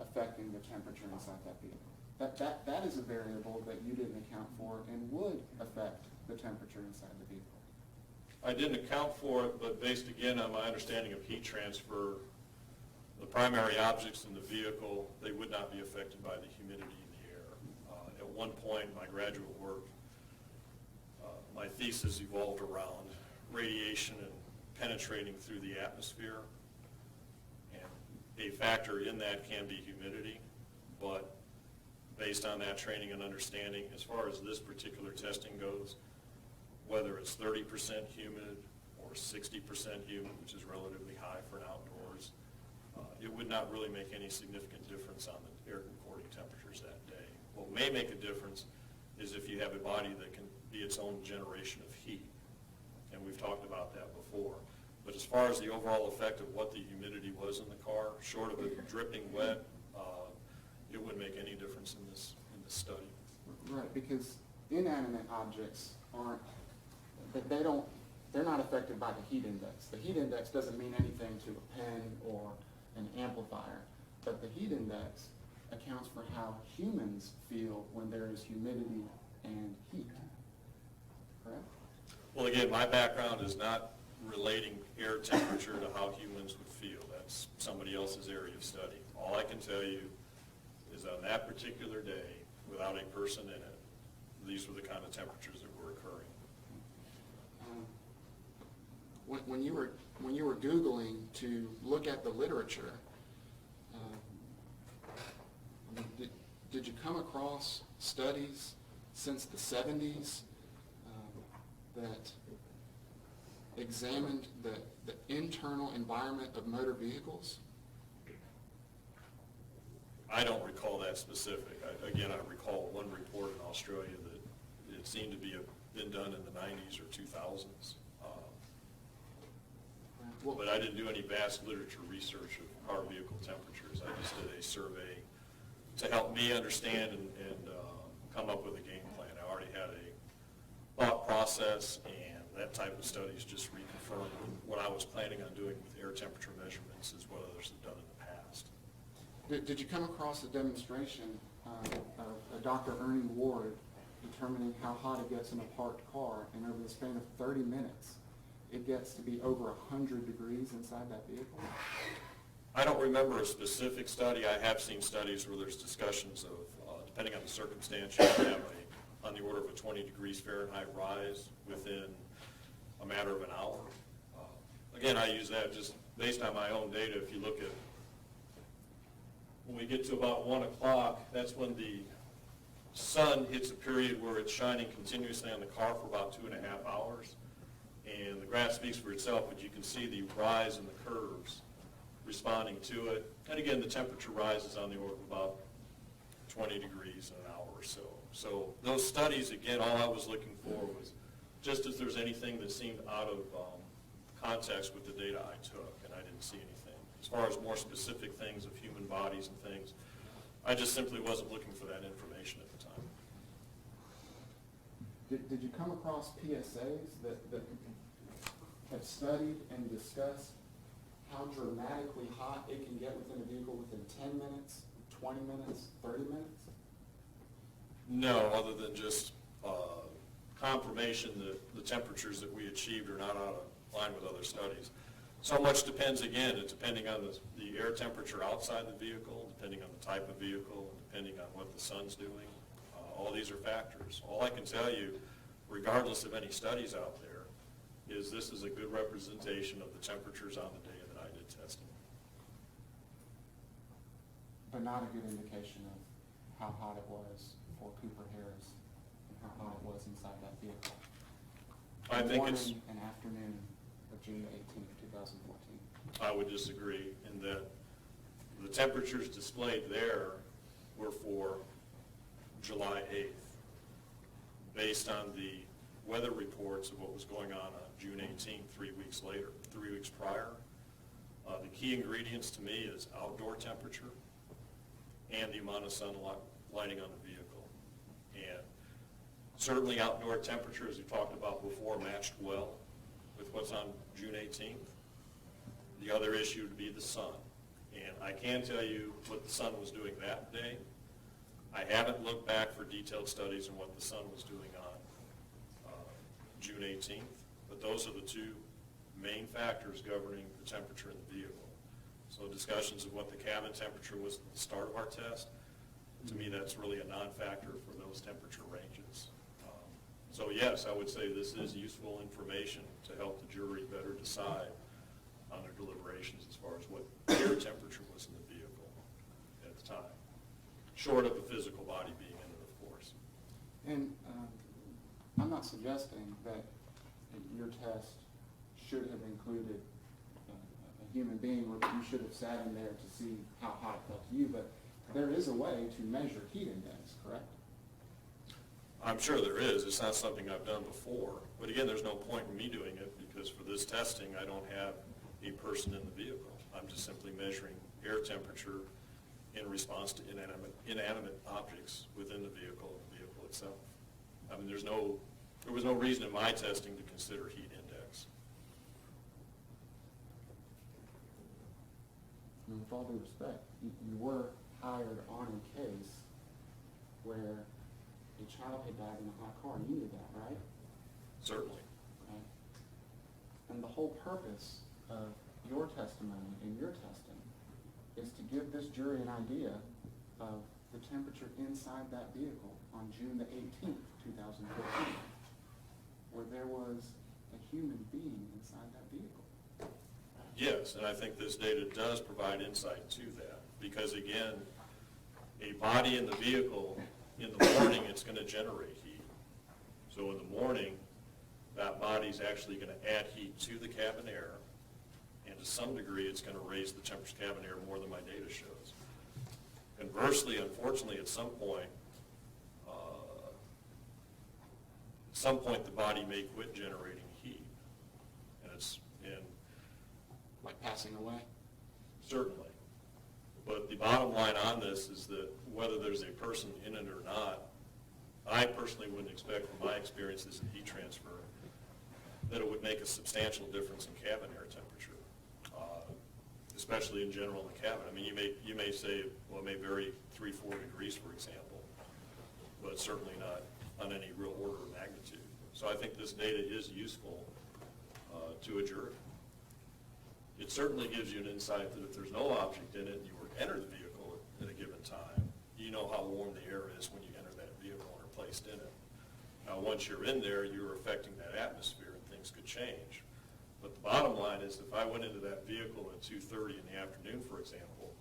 S6: affecting the temperature inside that vehicle. That is a variable that you didn't account for and would affect the temperature inside the vehicle.
S5: I didn't account for it, but based again on my understanding of heat transfer, the primary objects in the vehicle, they would not be affected by the humidity in the air. At one point in my graduate work, my thesis evolved around radiation and penetrating through the atmosphere. And a factor in that can be humidity, but based on that training and understanding, as far as this particular testing goes, whether it's 30% humid or 60% humid, which is relatively high for an outdoors, it would not really make any significant difference on the air recording temperatures that day. What may make a difference is if you have a body that can be its own generation of heat, and we've talked about that before. But as far as the overall effect of what the humidity was in the car, short of it dripping wet, it wouldn't make any difference in this study.
S6: Right, because inanimate objects they're not affected by the heat index. The heat index doesn't mean anything to a pen or an amplifier, but the heat index accounts for how humans feel when there is humidity and heat, correct?
S5: Well, again, my background is not relating air temperature to how humans would feel. That's somebody else's area of study. All I can tell you is on that particular day, without a person in it, these were the kind of temperatures that were occurring.
S6: When you were Googling to look at the literature, did you come across studies since the 70s that examined the internal environment of motor vehicles?
S5: I don't recall that specific. Again, I recall one report in Australia that it seemed to been done in the 90s or 2000s. But I didn't do any vast literature research of car vehicle temperatures. I just did a survey to help me understand and come up with a game plan. I already had a thought process, and that type of studies just reconfirmed what I was planning on doing with air temperature measurements as what others have done in the past.
S6: Did you come across a demonstration of Dr. Ernie Ward determining how hot it gets in a parked car, and over the span of 30 minutes, it gets to be over 100 degrees inside that vehicle?
S5: I don't remember a specific study. I have seen studies where there's discussions of, depending on the circumstance, you can have on the order of a 20 degrees Fahrenheit rise within a matter of an hour. Again, I use that just based on my own data. If you look at, when we get to about 1 o'clock, that's when the sun hits a period where it's shining continuously on the car for about 2.5 hours. And the graph speaks for itself, but you can see the rise in the curves responding to it. And again, the temperature rises on the order of about 20 degrees in an hour or so. So those studies, again, all I was looking for was just if there's anything that seemed out of context with the data I took, and I didn't see anything. As far as more specific things of human bodies and things, I just simply wasn't looking for that information at the time.
S6: Did you come across PSAs that have studied and discussed how dramatically hot it can get within a vehicle within 10 minutes, 20 minutes, 30 minutes?
S5: No, other than just confirmation that the temperatures that we achieved are not out of line with other studies. So much depends, again, it's depending on the air temperature outside the vehicle, depending on the type of vehicle, depending on what the sun's doing. All these are factors. All I can tell you, regardless of any studies out there, is this is a good representation of the temperatures on the day that I did testing.
S6: But not a good indication of how hot it was for Cooper Harris and how hot it was inside that vehicle.
S5: I think it's,
S6: Morning and afternoon of June 18th, 2014.
S5: I would disagree in that the temperatures displayed there were for July 8th, based on the weather reports of what was going on June 18th, 3 weeks later, 3 weeks prior. The key ingredients to me is outdoor temperature and the amount of sunlight lighting on the vehicle. And certainly outdoor temperature, as we talked about before, matched well with what's on June 18th. The other issue would be the sun. And I can tell you what the sun was doing that day. I haven't looked back for detailed studies on what the sun was doing on June 18th, but those are the two main factors governing the temperature in the vehicle. So discussions of what the cabin temperature was at the start of our test, to me that's really a non-factor for those temperature ranges. So yes, I would say this is useful information to help the jury better decide on their deliberations as far as what air temperature was in the vehicle at the time, short of the physical body being in it, of course.
S6: And I'm not suggesting that your test should have included a human being, or that you should have sat in there to see how hot it felt to you, but there is a way to measure heat index, correct?
S5: I'm sure there is. It's not something I've done before. But again, there's no point in me doing it because for this testing, I don't have a person in the vehicle. I'm just simply measuring air temperature in response to inanimate objects within the vehicle itself. I mean, there was no reason in my testing to consider heat index.
S6: And with all due respect, you were hired on a case where a child had died in a hot car. You knew that, right?
S5: Certainly.
S6: Right. And the whole purpose of your testimony and your testing is to give this jury an idea of the temperature inside that vehicle on June the 18th, 2014, where there was a human being inside that vehicle.
S5: Yes, and I think this data does provide insight to that because, again, a body in the vehicle, in the morning, it's going to generate heat. So in the morning, that body's actually going to add heat to the cabin air, and to some degree, it's going to raise the temperature of cabin air more than my data shows. Conversely, unfortunately, at some point, the body may quit generating heat. And
S6: Like passing away?
S5: certainly. But the bottom line on this is that whether there's a person in it or not, I personally wouldn't expect from my experiences in heat transfer that it would make a substantial difference in cabin air temperature, especially in general in the cabin. I mean, you may say, well, it may vary 3-4 degrees, for example, but certainly not on any real order of magnitude. So I think this data is useful to a jury. It certainly gives you an insight that if there's no object in it and you were to enter the vehicle at a given time, you know how warm the air is when you enter that vehicle and are placed in it. Now, once you're in there, you're affecting that atmosphere and things could change. But the bottom line is if I went into that vehicle at 2:30 in the afternoon, for example,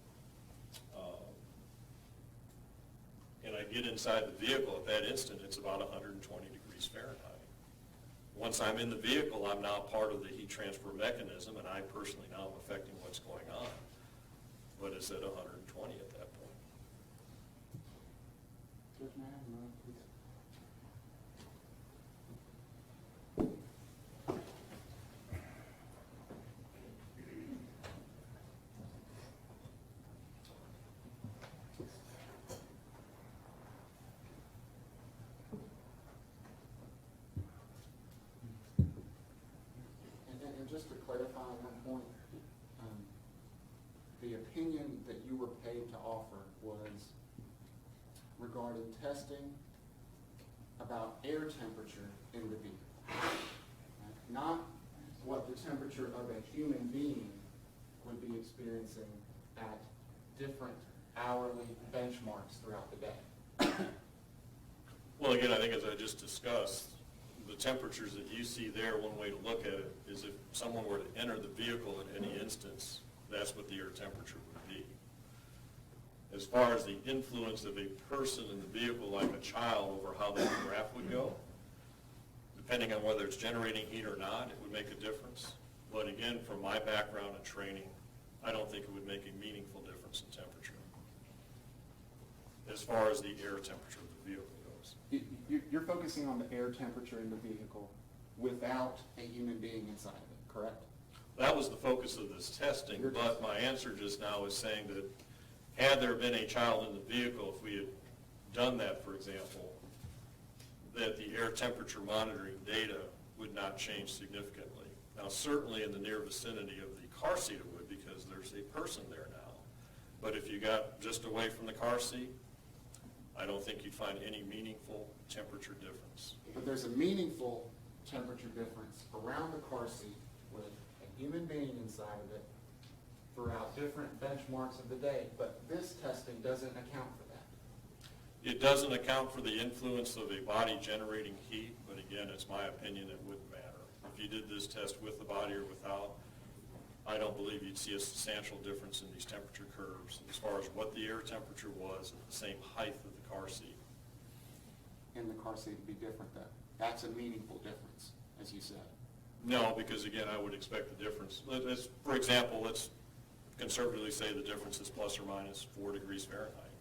S5: and I get inside the vehicle, at that instant, it's about 120 degrees Fahrenheit. Once I'm in the vehicle, I'm now part of the heat transfer mechanism, and I personally now am affecting what's going on. But it's at 120 at that point.
S6: Judge, may I have a moment, please? And just to clarify on that point, the opinion that you were paid to offer was regarding testing about air temperature in the vehicle, not what the temperature of a human being would be experiencing at different hourly benchmarks throughout the day.
S5: Well, again, I think as I just discussed, the temperatures that you see there, one way to look at it is if someone were to enter the vehicle at any instance, that's what the air temperature would be. As far as the influence of a person in the vehicle, like a child, over how that graph would go, depending on whether it's generating heat or not, it would make a difference. But again, from my background and training, I don't think it would make a meaningful difference in temperature as far as the air temperature of the vehicle goes.
S6: You're focusing on the air temperature in the vehicle without a human being inside of it, correct?
S5: That was the focus of this testing, but my answer just now is saying that had there been a child in the vehicle, if we had done that, for example, that the air temperature monitoring data would not change significantly. Now, certainly in the near vicinity of the car seat it would, because there's a person there now. But if you got just away from the car seat, I don't think you'd find any meaningful temperature difference.
S6: But there's a meaningful temperature difference around the car seat with a human being inside of it throughout different benchmarks of the day, but this testing doesn't account for that.
S5: It doesn't account for the influence of a body generating heat, but again, it's my opinion it wouldn't matter. If you did this test with the body or without, I don't believe you'd see a substantial difference in these temperature curves as far as what the air temperature was at the same height of the car seat.
S6: In the car seat would be different though. That's a meaningful difference, as you said.
S5: No, because again, I would expect the difference. For example, let's conservatively say the difference is plus or minus 4 degrees Fahrenheit,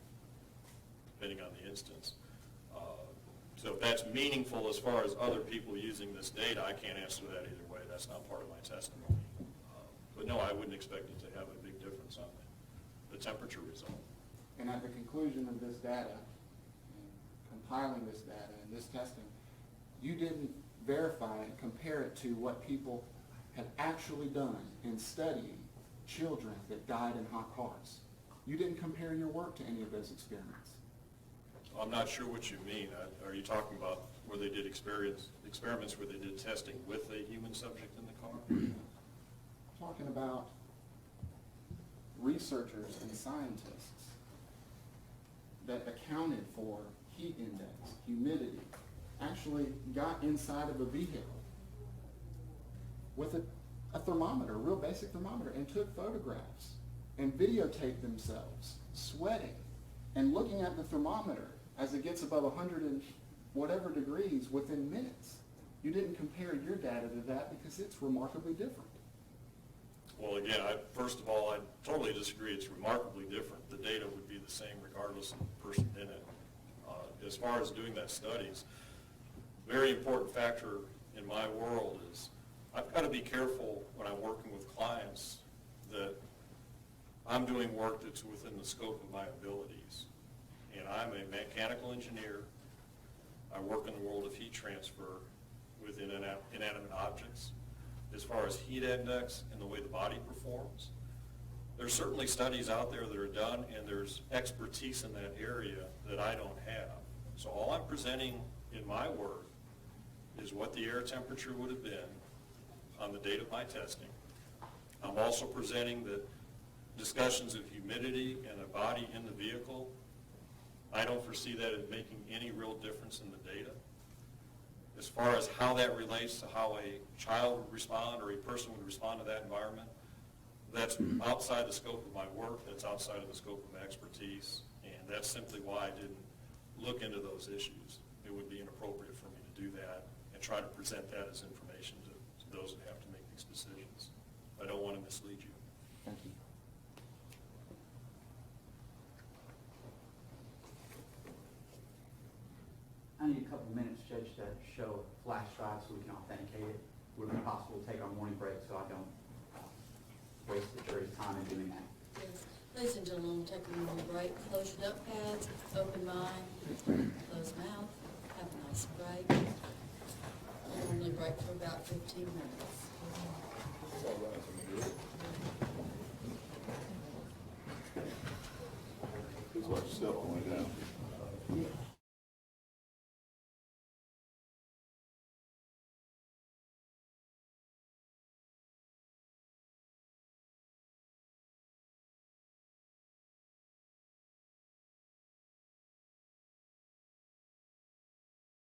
S5: depending on the instance. So if that's meaningful as far as other people using this data, I can't answer that either way. That's not part of my testimony. But no, I wouldn't expect it to have a big difference on the temperature result.
S6: And at the conclusion of this data, and compiling this data and this testing, you didn't verify and compare it to what people had actually done in studying children that died in hot cars. You didn't compare your work to any of those experiments.
S5: I'm not sure what you mean. Are you talking about where they did experiments where they did testing with a human subject in the car?
S6: I'm talking about researchers and scientists that accounted for heat index, humidity, actually got inside of a vehicle with a thermometer, a real basic thermometer, and took photographs and videotaped themselves sweating and looking at the thermometer as it gets above 100 and whatever degrees within minutes. You didn't compare your data to that because it's remarkably different.
S5: Well, again, first of all, I totally disagree. It's remarkably different. The data would be the same regardless of the person in it. As far as doing that studies, very important factor in my world is I've got to be careful when I'm working with clients that I'm doing work that's within the scope of my abilities. And I'm a mechanical engineer. I work in the world of heat transfer within inanimate objects. As far as heat index and the way the body performs, there's certainly studies out there that are done, and there's expertise in that area that I don't have. So all I'm presenting in my work is what the air temperature would have been on the date of my testing. I'm also presenting that discussions of humidity and a body in the vehicle, I don't foresee that as making any real difference in the data. As far as how that relates to how a child would respond or a person would respond to that environment, that's outside the scope of my work, that's outside of the scope of my expertise, and that's simply why I didn't look into those issues. It would be inappropriate for me to do that and try to present that as information to those that have to make these decisions. I don't want to mislead you.
S2: Thank you. I need a couple of minutes, Judge, to show a flash drive so we can authenticate it. Would it be possible to take our morning break so I don't waste the jury's time in doing that?
S1: Yes. Ladies and gentlemen, we'll take a little break. Close your notepads, open mind, close mouth, have a nice break. We normally break for about 15 minutes.
S7: It's like step on way down.